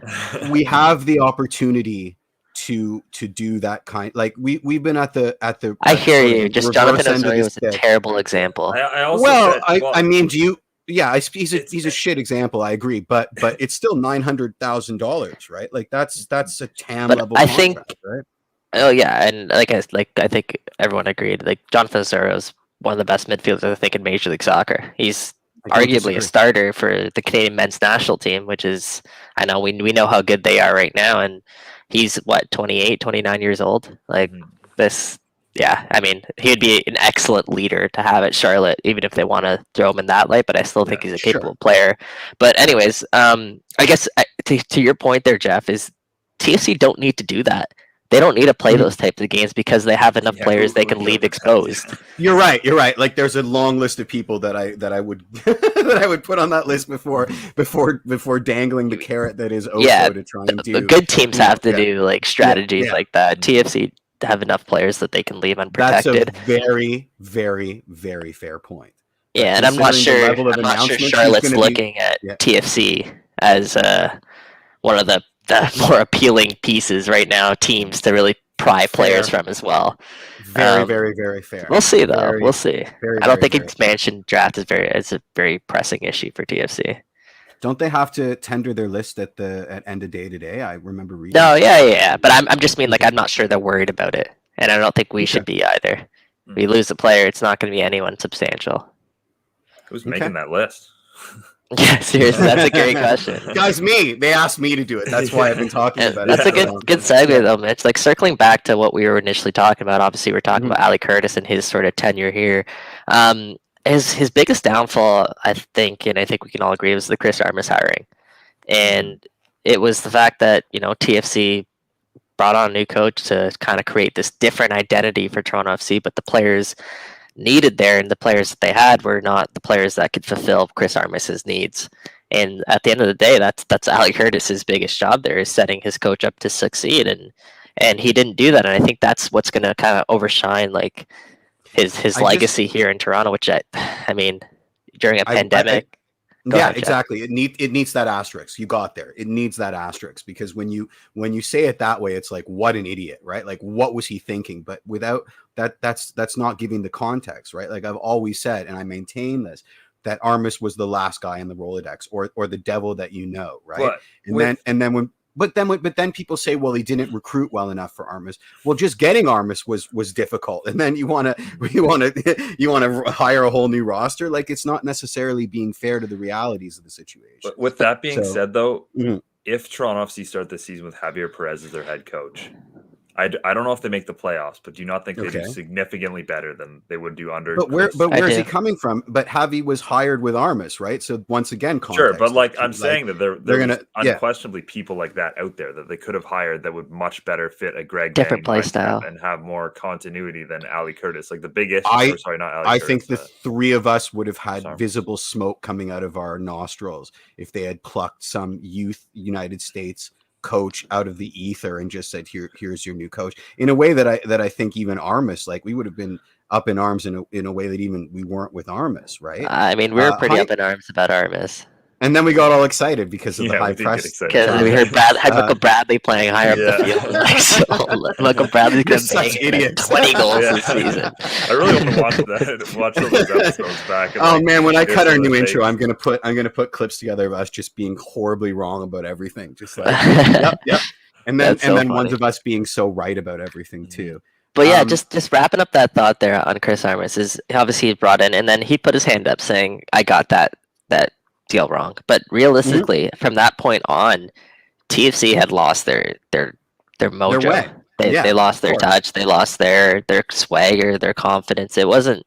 We have the opportunity to do that kind. Like we've been at the. I hear you. Just Jonathan Osorio was a terrible example. I mean, do you? Yeah, he's a shit example. I agree, but it's still $900,000, right? Like that's a TAM level. I think, right? Oh yeah, and I think everyone agreed. Like Jonathan Osorio is one of the best midfielders I think in Major League Soccer. He's arguably a starter for the Canadian men's national team, which is we know how good they are right now, and he's what 28, 29 years old. Like this. Yeah, I mean, he'd be an excellent leader to have at Charlotte, even if they want to throw him in that light. But I still think he's a capable player. But anyways, I guess to your point there, Jeff, is TFC don't need to do that. They don't need to play those types of games because they have enough players they can leave exposed. You're right. Like there's a long list of people that I would that I would put on that list before dangling the carrot that is Oso to try and do. The good teams have to do like strategies like that. TFC have enough players that they can leave unprotected. That's a very, very, very fair point. Yeah, and I'm not sure Charlotte's looking at TFC as one of the more appealing pieces right now, teams to really pry players from as well. Very, very, very fair. We'll see though. We'll see. I don't think expansion draft is a very pressing issue for TFC. Don't they have to tender their list at end of day today? I remember reading. No, yeah. But I'm just mean like I'm not sure they're worried about it, and I don't think we should be either. We lose a player, it's not going to be anyone substantial. Who's making that list? Yeah, seriously, that's a great question. Guys, me. They asked me to do it. That's why I've been talking about it. That's a good segue though, Mitch. Like circling back to what we were initially talking about. Obviously, we're talking about Ali Curtis and his sort of tenure here. His biggest downfall, I think, and I think we can all agree, was the Chris Armas hiring. And it was the fact that, TFC brought on a new coach to kind of create this different identity for Toronto FC, but the players needed there and the players that they had were not the players that could fulfill Chris Armas's needs. And at the end of the day, that's Ali Curtis's biggest job there, is setting his coach up to succeed. And he didn't do that. And I think that's what's going to kind of overshine, like, his legacy here in Toronto, which I mean, during a pandemic. Exactly. It needs that asterisk. You got there. It needs that asterisk because when you say it that way, it's like, what an idiot, right? Like, what was he thinking? But without that's not giving the context, right? Like I've always said, and I maintain this, that Armas was the last guy in the Rolodex or the devil that right? But then people say, well, he didn't recruit well enough for Armas. Well, just getting Armas was difficult, and then you want to hire a whole new roster. Like, it's not necessarily being fair to the realities of the situation. But with that being said, though, if Toronto FC start the season with Javier Perez as their head coach, I don't know if they make the playoffs, but do you not think they do significantly better than they would do under? But where is he coming from? But Javi was hired with Armas, right? So once again, sure. But like I'm saying that they're gonna unquestionably people like that out there that they could have hired that would much better fit a Greg different play style and have more continuity than Ali Curtis. Like the big issue. I think the three of us would have had visible smoke coming out of our nostrils if they had plucked some youth United States coach out of the ether and just said, here's your new coach, in a way that I think even Armas, like, we would have been up in arms in a way that even we weren't with Armas, right? I mean, we were pretty up in arms about Armas. And then we got all excited because of the high we did press. get excited. Because we heard Michael Bradley playing higher up the field. Like, so Michael Bradley's going to bang idiots. 20 goals this season. I really want to watch those episodes back. And, oh man, when I cut our new takes. intro, I'm gonna put clips together of us just being horribly wrong about everything. Just like yep. And then ones of us being so right about everything too. But yeah, just wrapping up that thought there on Chris Armas is obviously he brought in, and then he put his hand up saying, "I got that deal wrong." But realistically, from that point on, TFC had lost their mojo. Their way. They lost their touch. They lost their swagger, their confidence. It wasn't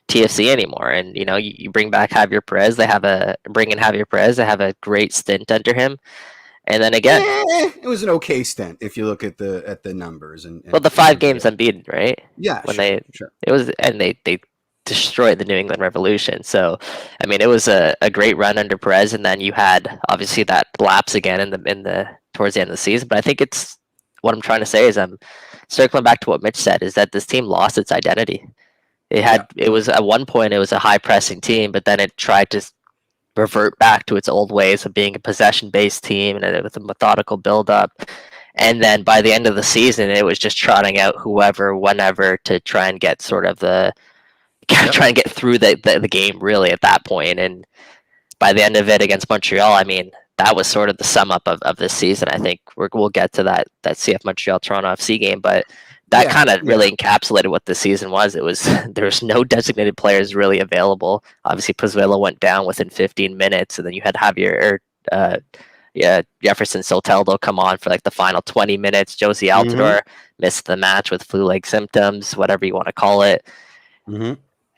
TFC anymore. And you know, you bring back Javier Perez. They have a great stint under him. And then again, it was an okay stint if you look at the numbers. And well, the 5 games unbeaten, right? Yeah, when sure. It was, and they destroyed the New England Revolution. So, I mean, it was a great run under Perez, and then you had obviously that lapse again in the towards the end of the season. But I think it's what I'm trying to say is I'm circling back to what Mitch said, is that this team lost its identity. It was at one point it was a high pressing team, but then it tried to revert back to its old ways of being a possession based team and with a methodical build up. And then by the end of the season, it was just trotting out whoever, whenever, to try and get sort of try and get through the game really at that point. And by the end of it against Montreal, I mean, that was sort of the sum up of this season. I think we'll get to that CF Montreal Toronto FC game, but that kind of really encapsulated what the season was. It was there was no designated players really available. Obviously, Pozuelo went down within 15 minutes, and then you had Jefferson Soteldo come on for like the final 20 minutes. Jozy Altidore missed the match with flu-like symptoms, whatever you want to call it.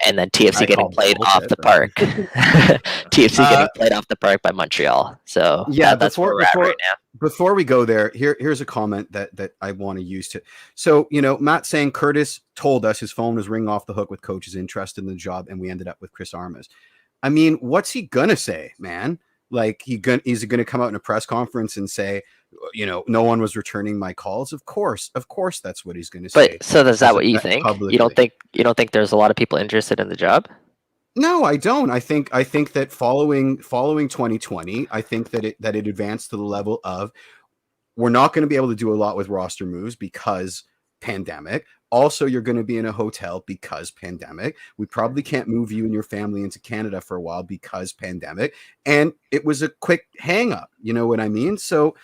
And then TFC getting played off the park. TFC getting played off the park by Montreal. So yeah, that's where we're at right now. Before we go there, here's a comment that I want to use to. So, you know, Matt saying Curtis told us his phone was ringing off the hook with coaches interested in the job, and we ended up with Chris Armas. I mean, what's he gonna say, man? Like, is he gonna come out in a press conference and say, you know, no one was returning my calls? Of course, that's what he's gonna say. But so is that what you think? Publicly. You don't think there's a lot of people interested in the job? No, I don't. I think that following 2020, I think that it advanced to the level of we're not going to be able to do a lot with roster moves because pandemic. Also, you're going to be in a hotel because pandemic. We probably can't move you and your family into Canada for a while because pandemic. And it was a quick hang up. You know what I mean? So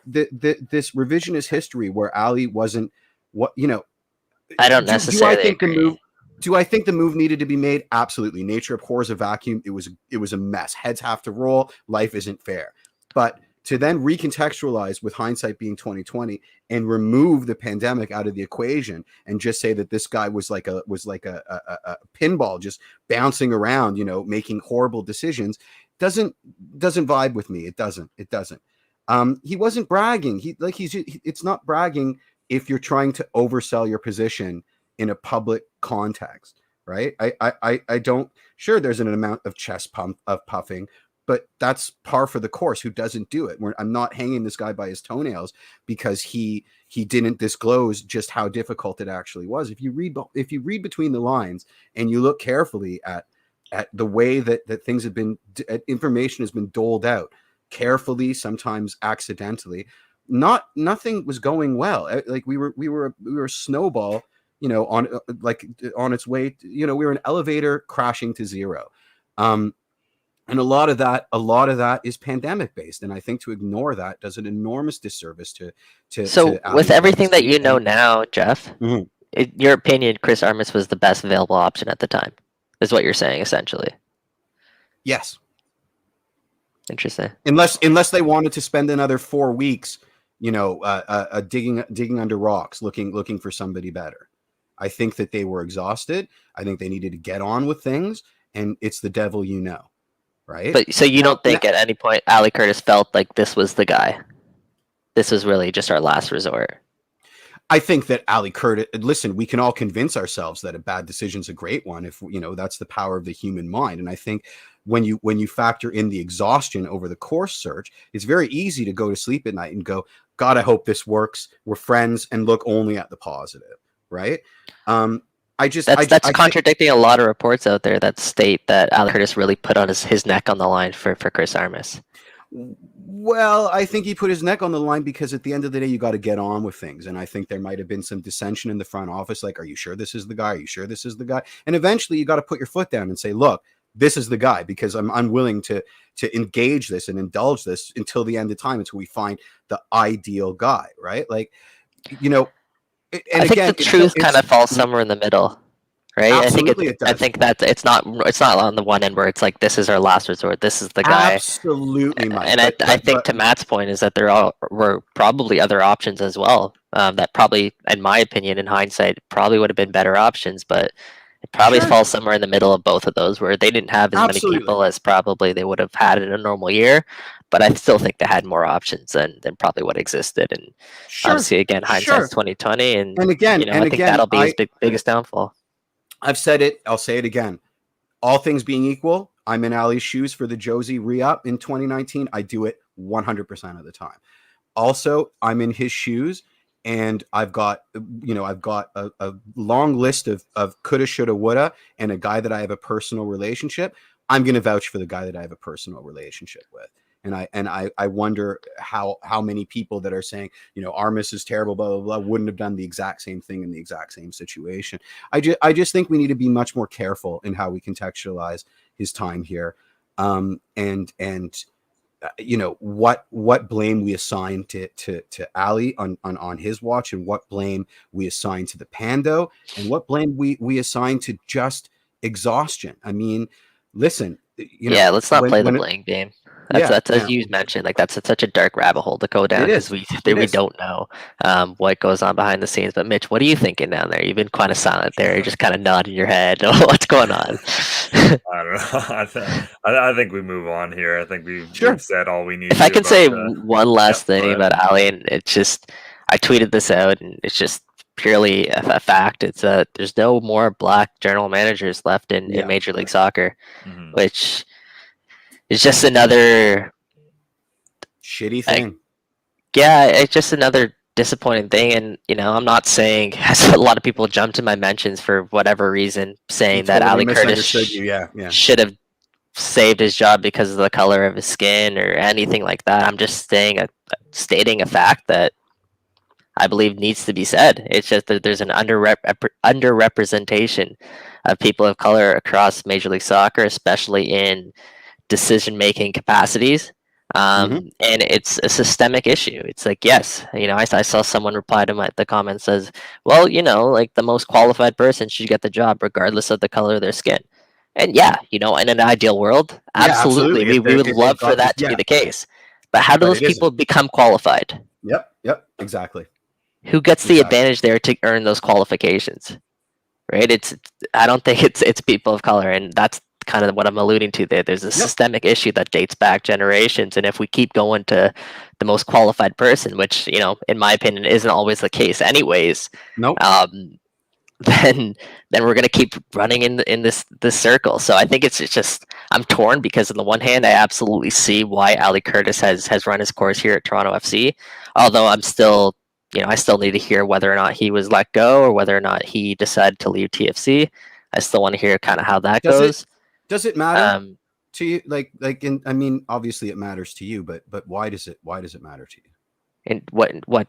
this revisionist history where Ali wasn't what, you know, I don't necessarily agree. Do I think the move needed to be made? Absolutely. Nature abhors a vacuum. It was a mess. Heads have to roll. Life isn't fair. But to then recontextualize, with hindsight being 2020, and remove the pandemic out of the equation and just say that this guy was like a pinball just bouncing around, you know, making horrible decisions, doesn't vibe with me. It doesn't. He wasn't bragging. It's not bragging if you're trying to oversell your position in a public context, right? I don't, sure, there's an amount of chest puffing, but that's par for the course. Who doesn't do it? I'm not hanging this guy by his toenails because he didn't disclose just how difficult it actually was. If you read between the lines and you look carefully at the way that things have been, information has been doled out carefully, sometimes accidentally, nothing was going well. Like we were a snowball, you know, on its way, you know, we were an elevator crashing to zero. And a lot of that is pandemic based. And I think to ignore that does an enormous disservice to with everything that you know now, Jeff, in your opinion, Chris Armas was the best available option at the time, is what you're saying, essentially. Yes. Interesting. Unless they wanted to spend another 4 weeks, you know, digging under rocks, looking for somebody better. I think that they were exhausted. I think they needed to get on with things, and it's the devil, you know, right? But so you don't think at any point Ali Curtis felt like this was the guy? This was really just our last resort. I think that Ali Curtis, listen, we can all convince ourselves that a bad decision's a great one if, you know, that's the power of the human mind. And I think when you factor in the exhaustion over the course search, it's very easy to go to sleep at night and go, God, I hope this works. We're friends, and look only at the positive, right? That's contradicting a lot of reports out there that state that Ali Curtis really put on his neck on the line for Chris Armas. Well, I think he put his neck on the line because at the end of the day, you got to get on with things. And I think there might have been some dissension in the front office. Like, are you sure this is the guy? Are you sure this is the guy? And eventually you got to put your foot down and say, look, this is the guy, because I'm unwilling to engage this and indulge this until the end of time, until we find the ideal guy, right? Like, you know, and I think again, the truth kind of falls somewhere in the middle, right? Absolutely, it does. I think that it's not on the one end where it's like, this is our last resort, this is the guy. Absolutely, Mike. And I think to Matt's point is that there were probably other options as well. That probably, in my opinion, in hindsight, probably would have been better options, but it probably falls somewhere in the middle of both of those, where they didn't have as many people as probably they would have had in a normal year. But I still think they had more options than probably what existed. And obviously, again, hindsight's 2020, and again, I think that'll be his biggest downfall. I've said it. I'll say it again. All things being equal, I'm in Ali's shoes for the Jozy re-up in 2019. I do it 100% of the time. Also, I'm in his shoes, and I've got a long list of coulda, shoulda, woulda, and a guy that I have a personal relationship. I'm going to vouch for the guy that I have a personal relationship with. And I wonder how many people that are saying, Armas is terrible, blah, blah, blah, wouldn't have done the exact same thing in the exact same situation. I just think we need to be much more careful in how we contextualize his time here. What blame we assign to Ali on his watch, and what blame we assign to the Pando, and what blame we assign to just exhaustion. I mean, listen, let's not play the blame game. That's as you mentioned, like that's such a dark rabbit hole to go down, because we don't know what goes on behind the scenes. But Mitch, what are you thinking down there? You've been kind of silent there. You're just kind of nodding your head. What's going on? I don't know. I think we move on here. I think we've said all we need. If I can say one last thing about Ali, and it's just, I tweeted this out, and it's just purely a fact. It's there's no more black general managers left in Major League Soccer, which is just another shitty thing. It's just another disappointing thing. And I'm not saying, as a lot of people jumped to my mentions for whatever reason, saying that Ali Curtis should have saved his job because of the color of his skin or anything like that. I'm just stating a fact that I believe needs to be said. It's just that there's an underrepresentation of people of color across Major League Soccer, especially in decision-making capacities. And it's a systemic issue. It's like, yes, I saw someone reply to the comment, says, well, like the most qualified person should get the job regardless of the color of their skin. And in an ideal world, absolutely. We would love for that to be the case. But how do those people become qualified? Yep, exactly. Who gets the advantage there to earn those qualifications? Right? I don't think it's people of color, and that's kind of what I'm alluding to there. There's a systemic issue that dates back generations, and if we keep going to the most qualified person, which in my opinion isn't always the case anyways, then we're going to keep running in this circle. So I think it's just, I'm torn, because on the one hand I absolutely see why Ali Curtis has run his course here at Toronto FC, although I'm still I still need to hear whether or not he was let go or whether or not he decided to leave TFC. I still want to hear kind of how that goes. Does it matter to you? I mean, obviously it matters to you, but why does it matter to you? And what?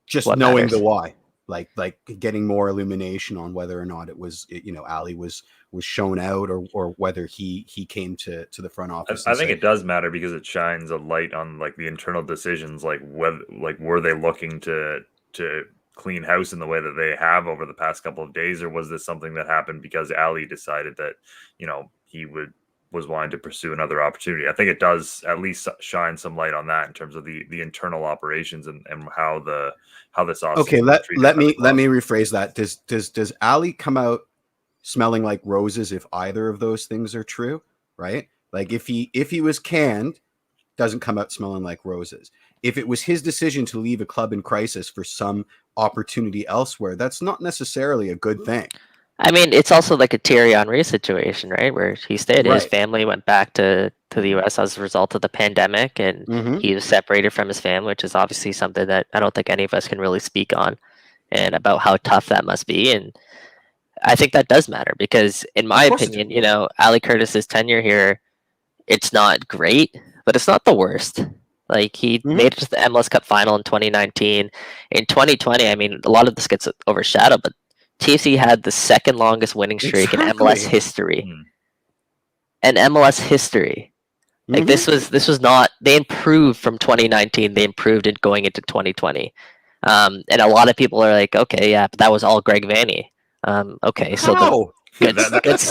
Just what knowing matters? The why, like getting more illumination on whether or not it was, Ali was shown out, or whether he came to the front office. I think it does matter, because it shines a light on like the internal decisions, like whether, like, were they looking to clean house in the way that they have over the past couple of days, or was this something that happened because Ali decided that he was wanting to pursue another opportunity? I think it does at least shine some light on that in terms of the internal operations and how this offseason. Okay, let me rephrase that. Does Ali come out smelling like roses if either of those things are true? Right? Like if he was canned, doesn't come out smelling like roses. If it was his decision to leave a club in crisis for some opportunity elsewhere, that's not necessarily a good thing. I mean, it's also like a Thierry Henry situation, right? Where he stayed. His Right. family went back to the U.S. as a result of the pandemic, and Mm-hmm. he was separated from his family, which is obviously something that I don't think any of us can really speak on, and about how tough that must be. And I think that does matter because, in my Of course it does. opinion, Ali Curtis's tenure here, it's not great, but it's not the worst. Like he Mhm. made it to the MLS Cup final in 2019. In 2020, I mean, a lot of this gets overshadowed, but TFC had the second longest winning streak in MLS Exactly. history. Hmm. And MLS history. Like Mhm. this was not. They improved from 2019. They improved it going into 2020. And a lot of people are like, okay, yeah, but that was all Greg Vanny. Okay, so the How? good, That- good,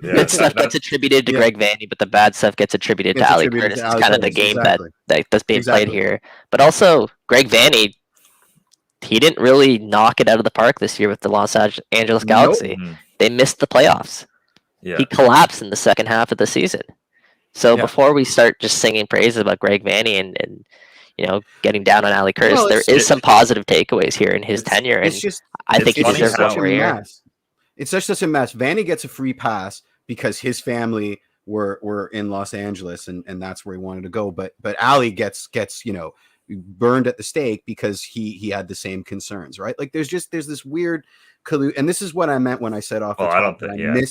yeah, good stuff gets that's attributed to Yeah. Greg Vanny, but the bad stuff gets attributed Gets to Ali attributed Curtis. to It's Ali kind of the Curtis. game Exactly. that's being played Exactly. here. But also, Greg Vanny, he didn't really knock it out of the park this year with the Los Angeles Nope. Galaxy. Mhm. They missed the playoffs. Yeah. He collapsed in the second half of the season. So Yeah. before we start just singing praises about Greg Vanny and getting down on Ali Curtis, Well, there it's is some positive takeaways here in his it's tenure, it's and just I think it's he it's funny just deserves such how a more here. mess. It's such a mess. Vanny gets a free pass because his family were in Los Angeles and that's where he wanted to go. But Ali gets burned at the stake because he had the same concerns, right? Like there's this weird and this is what I meant when I said off the Well, I top don't that think.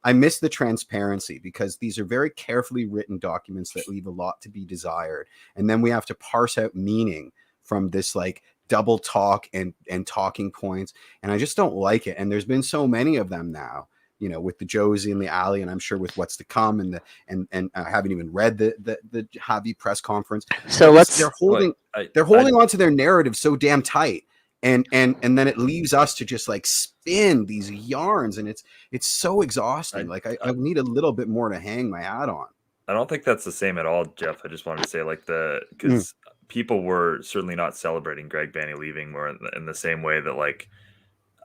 I miss the transparency because these are very carefully written documents that leave a lot to be desired. And then we have to parse out meaning from this like double talk and talking points. And I just don't like it. And there's been so many of them now, with the Jozy and the Ali, and I'm sure with what's to come and I haven't even read the Javi press conference. So But let's they're holding on to their narrative so damn tight. And then it leaves us to just like spin these yarns, and it's so exhausting. Like I need a little bit more to hang my hat on. I don't think that's the same at all, Jeff. I just wanted to say, like, because people were certainly not celebrating Greg Vanny leaving more in the same way that, like,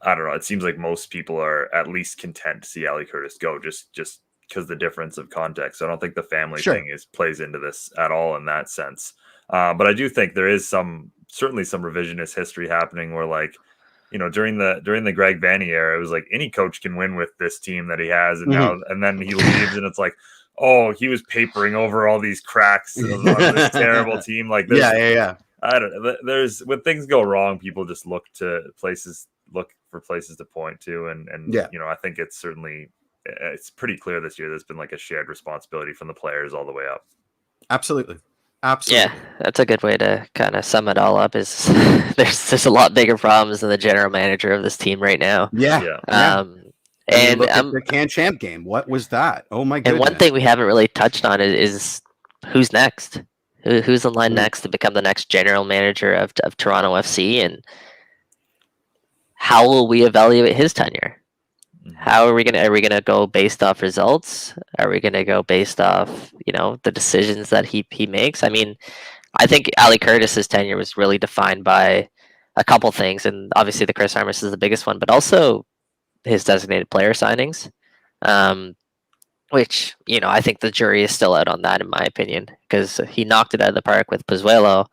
I don't know. It seems like most people are at least content to see Ali Curtis go, just because the difference of context. I don't think the family Sure. thing plays into this at all in that sense. But I do think there is certainly some revisionist history happening where, like, during the Greg Vanny era, it was like any coach can win with this team that he has, and then he leaves, and it's like, oh, he was papering over all these cracks on this terrible team. Like, Yeah. I don't know. There's when things go wrong, people just look for places to point to, and Yeah. I think it's pretty clear this year. There's been like a shared responsibility from the players all the way up. Absolutely. Yeah, that's a good way to kind of sum it all up. Is there's a lot bigger problems than the general manager of this team right now. Yeah. And look at the Can Champ game. What was that? Oh my goodness. And one thing we haven't really touched on is who's next. Who's in line next to become the next general manager of Toronto FC, and how will we evaluate his tenure? How are we gonna go based off results? Are we gonna go based off the decisions that he makes? I mean, I think Ali Curtis's tenure was really defined by a couple things, and obviously the Chris Armas is the biggest one, but also his designated player signings, which I think the jury is still out on that, in my opinion, because he knocked it out of the park with Pozuelo.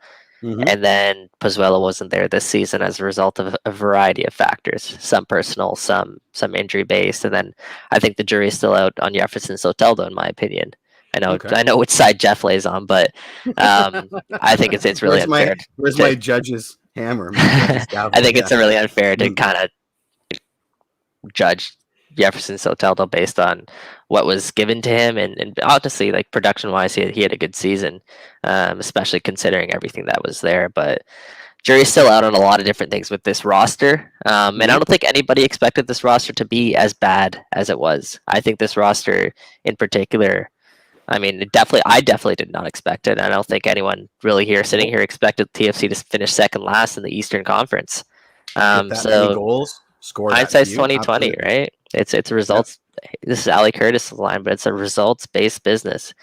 And then Pozuelo wasn't there this season as a result of a variety of factors, some personal, some injury based, and then I think the jury is still out on Jefferson Soteldo, in my opinion. I know which side Jeff lays on, but I think it's really unfair. Where's my judge's hammer? I think it's really unfair to kind of judge Jefferson Soteldo based on what was given to him, and honestly, like production wise, he had a good season, especially considering everything that was there. But jury's still out on a lot of different things with this roster, and I don't think anybody expected this roster to be as bad as it was. I think this roster in particular, I mean, I definitely did not expect it. I don't think anyone really sitting here expected TFC to finish second last in the Eastern Conference. Many goals. Score hindsight's 2020, right? It's a results. Yep. This is Ali Curtis' line, but it's a results-based business.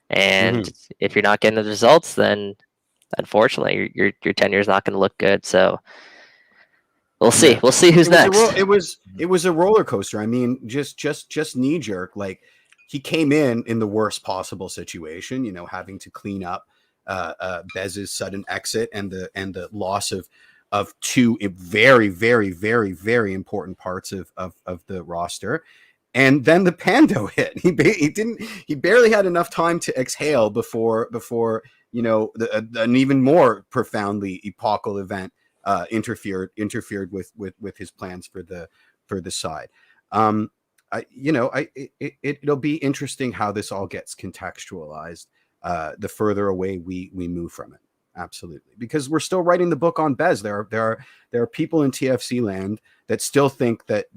And if you're not getting the results, then unfortunately your tenure is not going to look good. So we'll see. We'll see who's next. It was a roller coaster. I mean, just knee jerk. Like he came in the worst possible situation. Having to clean up Bez's sudden exit and the loss of two very, very, very, very important parts of the roster. And then the Pando hit. He barely had enough time to exhale before an even more profoundly epochal event interfered with his plans for the side. It'll be interesting how this all gets contextualized the further away we move from it. Absolutely, because we're still writing the book on Bez. There are people in TFC land that still think that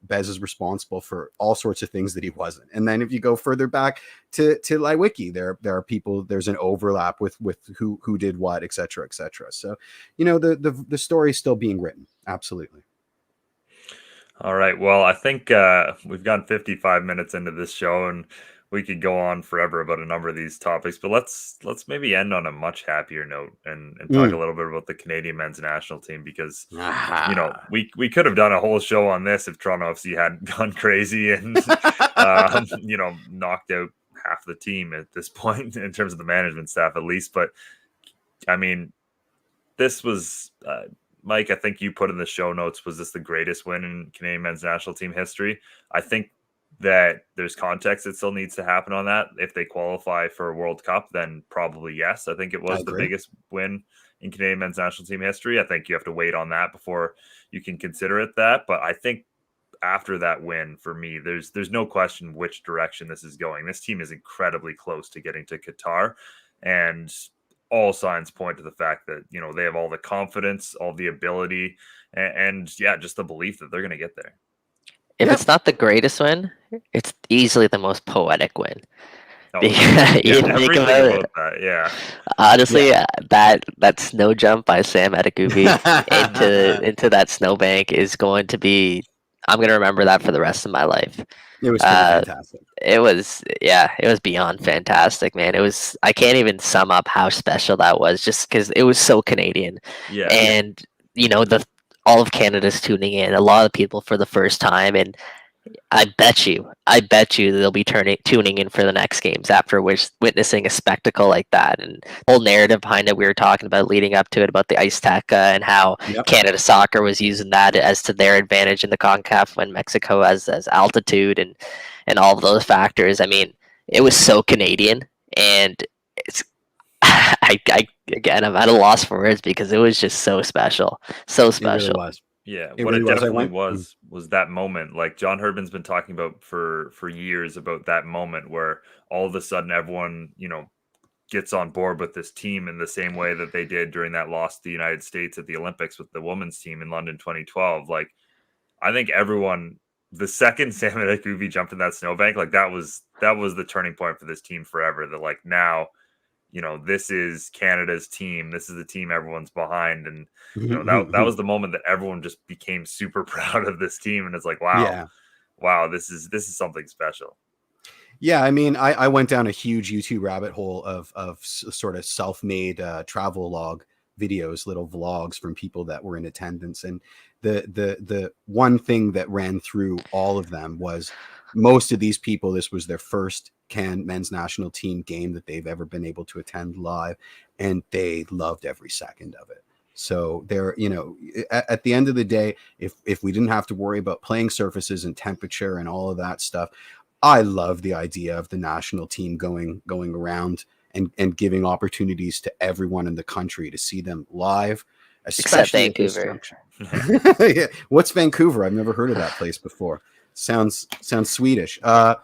Bez is responsible for all sorts of things that he wasn't. And then if you go further back to Laiwiki, there are people. There's an overlap with who did what, et cetera, et cetera. So the story is still being written. Absolutely. All right. Well, I think we've gone 55 minutes into this show, and we could go on forever about a number of these topics. But let's maybe end on a much happier note and talk a little bit about the Canadian men's national team, because we could have done a whole show on this if Toronto FC hadn't gone crazy and knocked out half the team at this point in terms of the management staff, at least. But I mean, this was. Mike, I think you put in the show notes, was this the greatest win in Canadian men's national team history? I think that there's context that still needs to happen on that. If they qualify for a World Cup, then probably yes. I think it was the biggest win in Canadian men's national team history. I think you have to wait on that before you can consider it that. But I think after that win, for me, there's no question which direction this is going. This team is incredibly close to getting to Qatar, and all signs point to the fact that they have all the confidence, all the ability, and just the belief that they're going to get there. If it's not the greatest win, it's easily the most poetic win. Oh, think about that. Yeah, honestly, that snow jump by Sam Adekubi into that snowbank is going to be. I'm going to remember that for the rest of my life. It was fantastic. It was beyond fantastic, man. I can't even sum up how special that was, just because it was so Canadian. Yeah. And all of Canada's tuning in, a lot of people for the first time, and I bet you they'll be tuning in for the next games after witnessing a spectacle like that. And the whole narrative behind it, we were talking about leading up to it, about the Ice Tech and how Canada Soccer was using that as to their advantage in the CONCACAF when Mexico has altitude and all of those factors. I mean, it was so Canadian, and it's I'm at a loss for words because it was just so special, so special. It really was. Yeah, what it definitely was that moment. Like John Herdman's been talking about for years, about that moment where all of a sudden everyone, gets on board with this team in the same way that they did during that loss to the United States at the Olympics with the women's team in London 2012. Like, I think everyone, the second Sam Adekubi jumped in that snowbank, like that was the turning point for this team forever. That like now, this is Canada's team. This is the team everyone's behind. And, that was the moment that everyone just became super proud of this team. And it's like, wow, this is something special. Yeah. I mean, I went down a huge YouTube rabbit hole of sort of self-made travel log videos, little vlogs from people that were in attendance. And the one thing that ran through all of them was most of these people, this was their first men's national team game that they've ever been able to attend live, and they loved every second of it. So they're, at the end of the day, if we didn't have to worry about playing surfaces and temperature and all of that stuff, I love the idea of the national team going around and giving opportunities to everyone in the country to see them live, especially Vancouver. Yeah. What's Vancouver? I've never heard of that place before. Sounds Swedish. I'm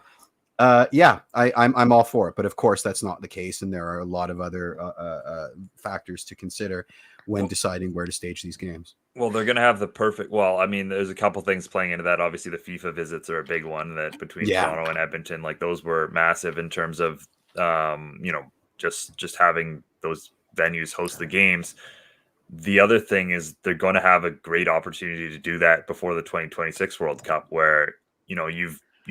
all for it, but of course that's not the case, and there are a lot of other factors to consider when deciding where to stage these games. Well, they're going to have the perfect. Well, I mean, there's a couple things playing into that. Obviously, the FIFA visits are a big one. That between Toronto and Edmonton, like those were massive in terms of, just having those venues host the games. The other thing is they're going to have a great opportunity to do that before the 2026 World Cup, where you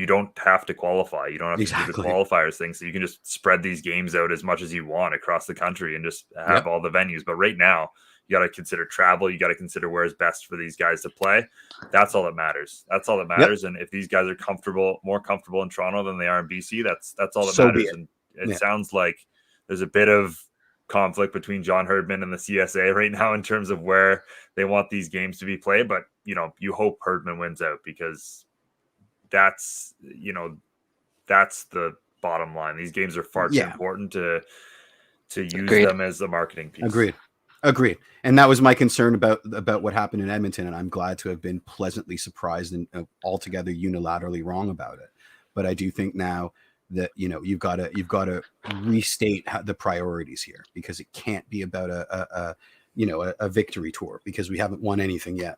don't have to qualify. You don't have to do the qualifiers thing. So you can just spread these games out as much as you want across the country and just have all the venues. But right now, you got to consider travel. You got to consider where is best for these guys to play. That's all that matters. That's all that matters. And if these guys are more comfortable in Toronto than they are in BC, that's all that matters. And it sounds like there's a bit of conflict between John Herdman and the CSA right now in terms of where they want these games to be played. But, you hope Herdman wins out because that's the bottom line. These games are far too important to use Agreed. them as a marketing piece. Agreed. And that was my concern about what happened in Edmonton. And I'm glad to have been pleasantly surprised and altogether unilaterally wrong about it. But I do think now that, you've got to restate the priorities here, because it can't be about a victory tour, because we haven't won anything yet.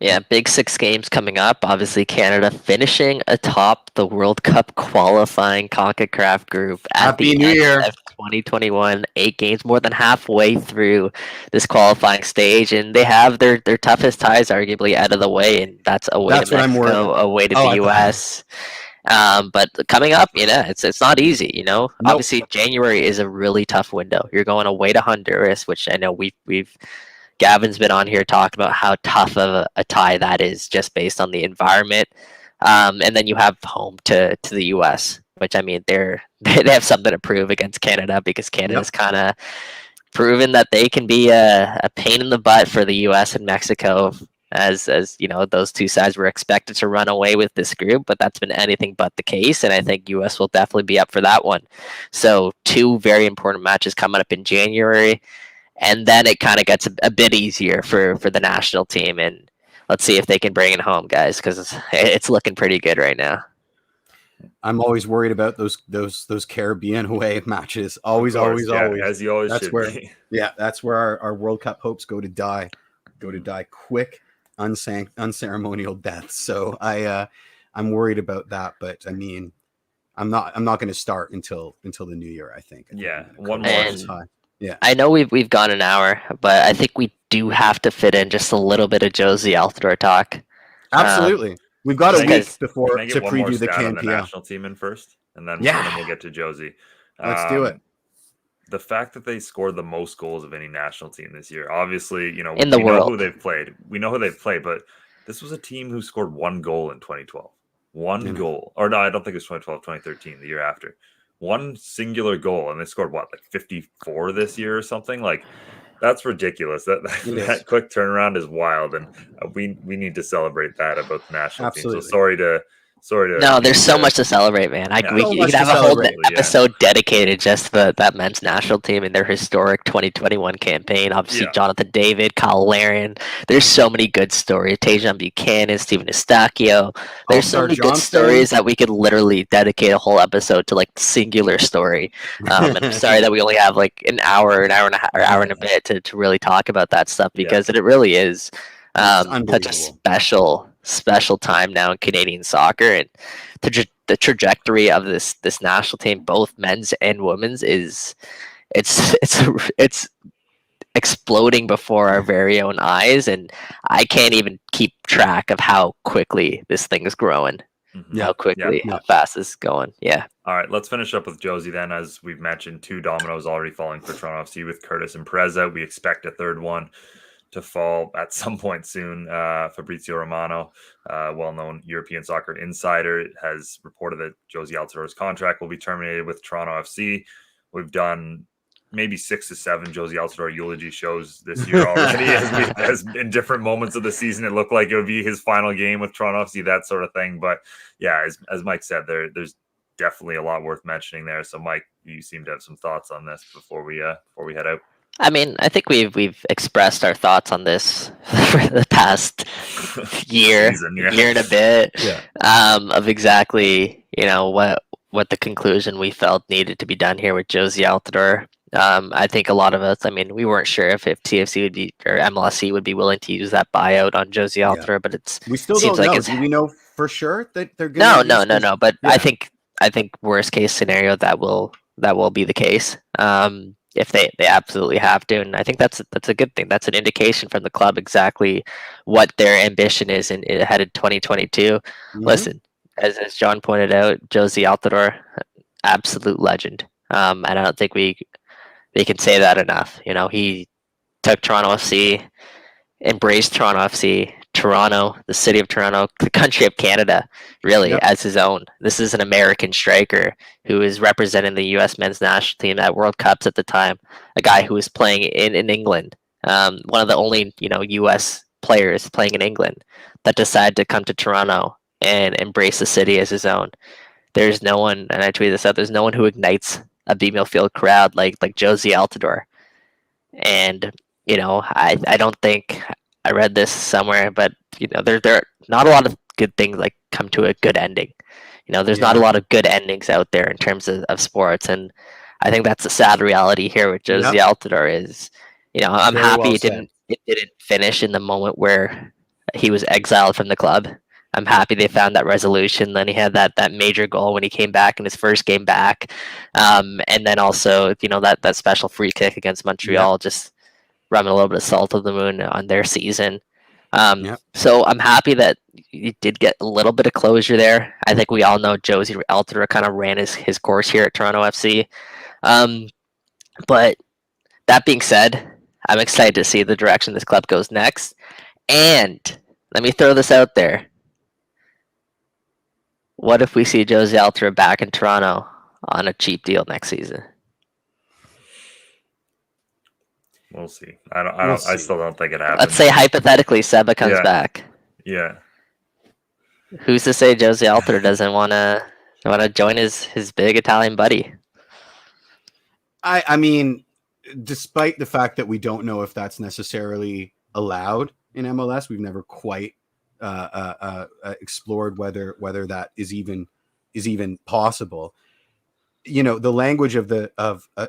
Yeah, big 6 games coming up. Obviously, Canada finishing atop the World Cup qualifying CONCACAF group at Happy the New end Year. of 2021. 8 games, more than halfway through this qualifying stage, and they have their toughest ties arguably out of the way, and that's away to Mexico, away to the US. But coming up, it's not easy. Nope. Obviously, January is a really tough window. You're going away to Honduras, which I know we've Gavin's been on here talking about how tough of a tie that is, just based on the environment. And then you have home to the US, which, I mean, they have something to prove against Canada, because Canada's kind of proven that they can be a pain in the butt for the US and Mexico, as those two sides were expected to run away with this group, but that's been anything but the case, and I think US will definitely be up for that one. So 2 very important matches coming up in January. And then it kind of gets a bit easier for the national team, and let's see if they can bring it home, guys, because it's looking pretty good right now. I'm always worried about those Caribbean away matches. Always. As you always that's should where, be. Yeah, that's where our World Cup hopes go to die quick, unceremonial deaths. So I'm worried about that, but I mean, I'm not going to start until the new year, I think. One more. Yeah, I know we've gone an hour, but I think we do have to fit in just a little bit of Jozy Altidore talk. Absolutely. We've got a week before to preview the CanPL the national team in first, and then we'll get to Jozy. Let's do it. The fact that they scored the most goals of any national team this year, obviously, in the we world, know who they've played. We know who they've played, but this was a team who scored 1 goal in 2012. One goal. Or no, I don't think it was 2012, 2013, the year after. 1 singular goal, and they scored like 54 this year or something. Like, that's ridiculous. That quick turnaround is wild, and we need to celebrate that about the national team. So sorry to. No, there's so much to celebrate, man. We could have a whole episode dedicated just to that men's national team and their historic 2021 campaign. Obviously, Jonathan David, Kyle Larian. There's so many good stories. Tajon Buchanan, Stephen Eustachio. There's so many good stories that we could literally dedicate a whole episode to, like, singular story. And I'm sorry that we only have like an hour and a half, or hour and a bit to really talk about that stuff, because it really is such a special time now in Canadian soccer, and the trajectory of this national team, both men's and women's, it's exploding before our very own eyes, and I can't even keep track of how quickly this thing is growing. How fast it's going. All right, let's finish up with Jozy then. As we've mentioned, 2 dominoes already falling for Toronto FC with Curtis and Perez out. We expect a third one to fall at some point soon. Fabrizio Romano, well-known European soccer insider, has reported that Jozy Altidore's contract will be terminated with Toronto FC. We've done maybe 6 to 7 Jozy Altidore eulogy shows this year already. as in different moments of the season, it looked like it would be his final game with Toronto FC, that sort of thing. But yeah, as Mike said, there's definitely a lot worth mentioning there. So Mike, you seem to have some thoughts on this before we head out. I mean, I think we've expressed our thoughts on this for the past year and a bit, of exactly what the conclusion we felt needed to be done here with Jozy Altidore. I think a lot of us, I mean, we weren't sure if TFC would be, or MLSE would be willing to use that buyout on Jozy Altidore, but we still don't know. Do we know for sure that they're going to? No. But I think worst case scenario that will be the case. If they absolutely have to, and I think that's a good thing. That's an indication from the club exactly what their ambition is ahead of 2022. Listen, as John pointed out, Jozy Altidore, absolute legend. And I don't think we can say that enough. He took Toronto FC, embraced Toronto FC, Toronto, the city of Toronto, the country of Canada, really, Yep. as his own. This is an American striker who is representing the U.S. men's national team at World Cups at the time. A guy who was playing in England, one of the only U.S. players playing in England that decided to come to Toronto and embrace the city as his own. There's no one, and I tweeted this out. There's no one who ignites a BMO Field crowd like Jozy Altidore. And I don't think I read this somewhere, but there are not a lot of good things like come to a good ending. There's not a lot of good endings out there in terms of sports, and I think that's the sad reality here with Jozy Altidore is, I'm Very happy well it didn't finish in the moment where he was exiled from the club. I'm happy they found that resolution. Then he had that major goal when he came back in his first game back, and then also that special free kick against Montreal, just rubbing a little bit of salt of the moon on their season. So I'm happy that you did get a little bit of closure there. I think we all know Jozy Altidore kind of ran his course here at Toronto FC. But that being said, I'm excited to see the direction this club goes next. And let me throw this out there. What if we see Jozy Altidore back in Toronto on a cheap deal next season? We'll see. I still don't think it happens. Let's say hypothetically Seba comes back. Yeah. Who's to say Jozy Altidore doesn't want to join his big Italian buddy? I mean, despite the fact that we don't know if that's necessarily allowed in MLS, we've never quite explored whether that is even possible. The language of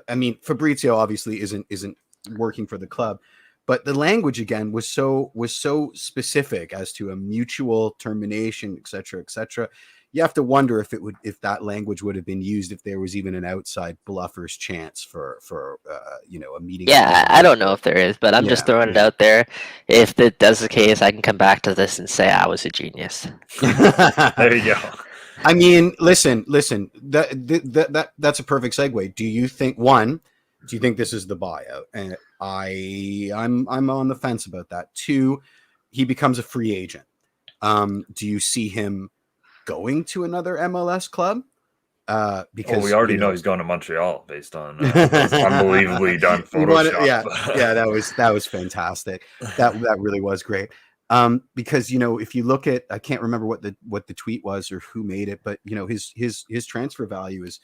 I mean, Fabrizio obviously isn't working for the club, but the language again was so specific as to a mutual termination, etc., etc. You have to wonder if that language would have been used if there was even an outside bluffer's chance for a meeting. Yeah, I don't know if there is, but I'm just throwing it out there. If that does the case, I can come back to this and say I was a genius. There you go. I mean, listen. That's a perfect segue. Do you think this is the buyout? And I'm on the fence about that. 2, he becomes a free agent. Do you see him going to another MLS club? Because we already know he's going to Montreal based on those unbelievably done Photoshop. That was fantastic. That really was great. Because if you look at, I can't remember what the tweet was or who made it, but his transfer value is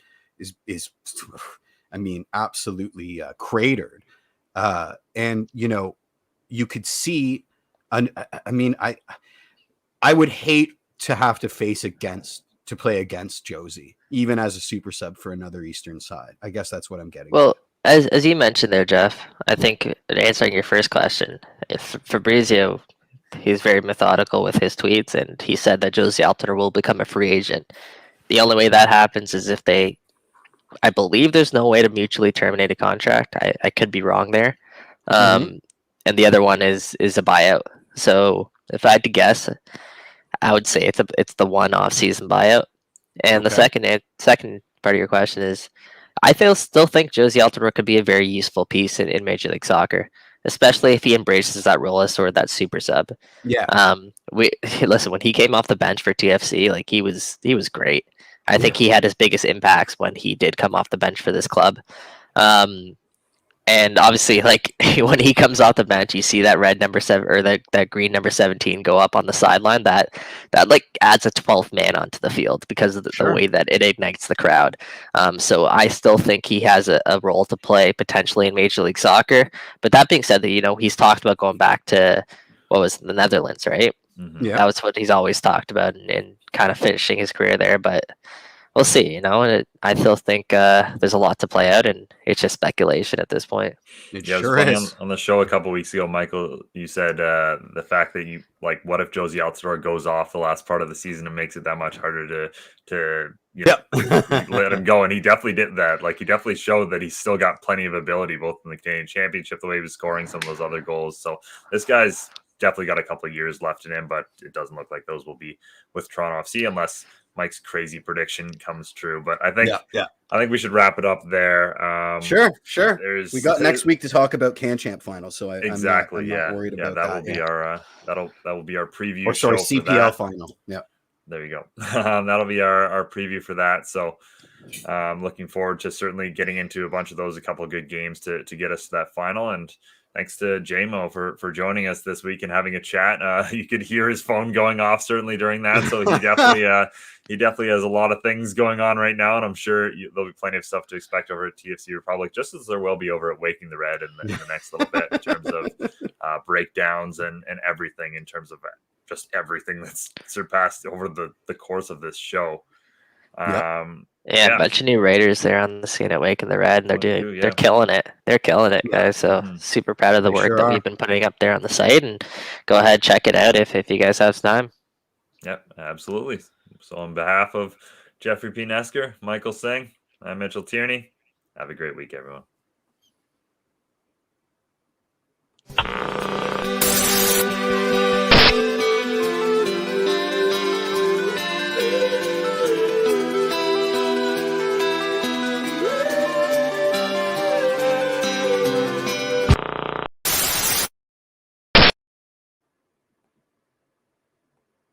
I mean, absolutely cratered. And you could see, I mean, I would hate to have to play against Jozy, even as a super sub for another Eastern side. I guess that's what I'm getting. Well, as you mentioned there, Jeff, I think answering your first question, if Fabrizio, he's very methodical with his tweets, and he said that Jozy Altidore will become a free agent. The only way that happens is if I believe there's no way to mutually terminate a contract. I could be wrong there. And the other one is a buyout. So if I had to guess, I would say it's the one off-season buyout. And the second part of your question is, I still think Jozy Altidore could be a very useful piece in Major League Soccer, especially if he embraces that role as sort of that super sub. Yeah. Listen, when he came off the bench for TFC, like he was great. I think he had his biggest impacts when he did come off the bench for this club. And obviously, like when he comes off the bench, you see that red number 7 or that green number 17 go up on the sideline. That like adds a 12th man onto the field because of the way that it ignites the crowd. So I still think he has a role to play potentially in Major League Soccer. But that being said, that he's talked about going back to the Netherlands, right? Mm-hmm. Yeah, that was what he's always talked about, and kind of finishing his career there. But we'll see. I still think there's a lot to play out, and it's just speculation at this point. It Yeah, sure it was is. funny on the show a couple weeks ago, Michael. You said the fact that what if Jozy Altidore goes off the last part of the season and makes it that much harder to let him go, and he definitely did that. Like he definitely showed that he's still got plenty of ability, both in the Canadian Championship, the way he was scoring some of those other goals. So this guy's definitely got a couple of years left in him, but it doesn't look like those will be with Toronto FC unless Mike's crazy prediction comes true. But I think Yeah. I think we should wrap it up there. Sure. There's We got next week to talk about Can-Champ final, so exactly. I'm not worried about that that. will be our that will be our preview Or sorry, show for CPL that. final. Yeah. There you go. That'll be our preview for that. So looking forward to certainly getting into a bunch of those, a couple of good games to get us to that final. And thanks to JMO for joining us this week and having a chat. You could hear his phone going off certainly during that. So he definitely has a lot of things going on right now. And I'm sure there'll be plenty of stuff to expect over at TFC Republic, just as there will be over at Waking the Red in the next little bit in terms of breakdowns and everything in terms of just everything that's surpassed over the course of this show. Yeah, a bunch of new Raiders there on the scene at Wake and the Red, and they're killing it. They're killing it, guys. So super proud of the work that we've been putting up there on the site, and go ahead, check it out if you guys have time. Yep, absolutely. So on behalf of Jeffrey P. Nesker, Michael Singh, I'm Mitchell Tierney. Have a great week, everyone.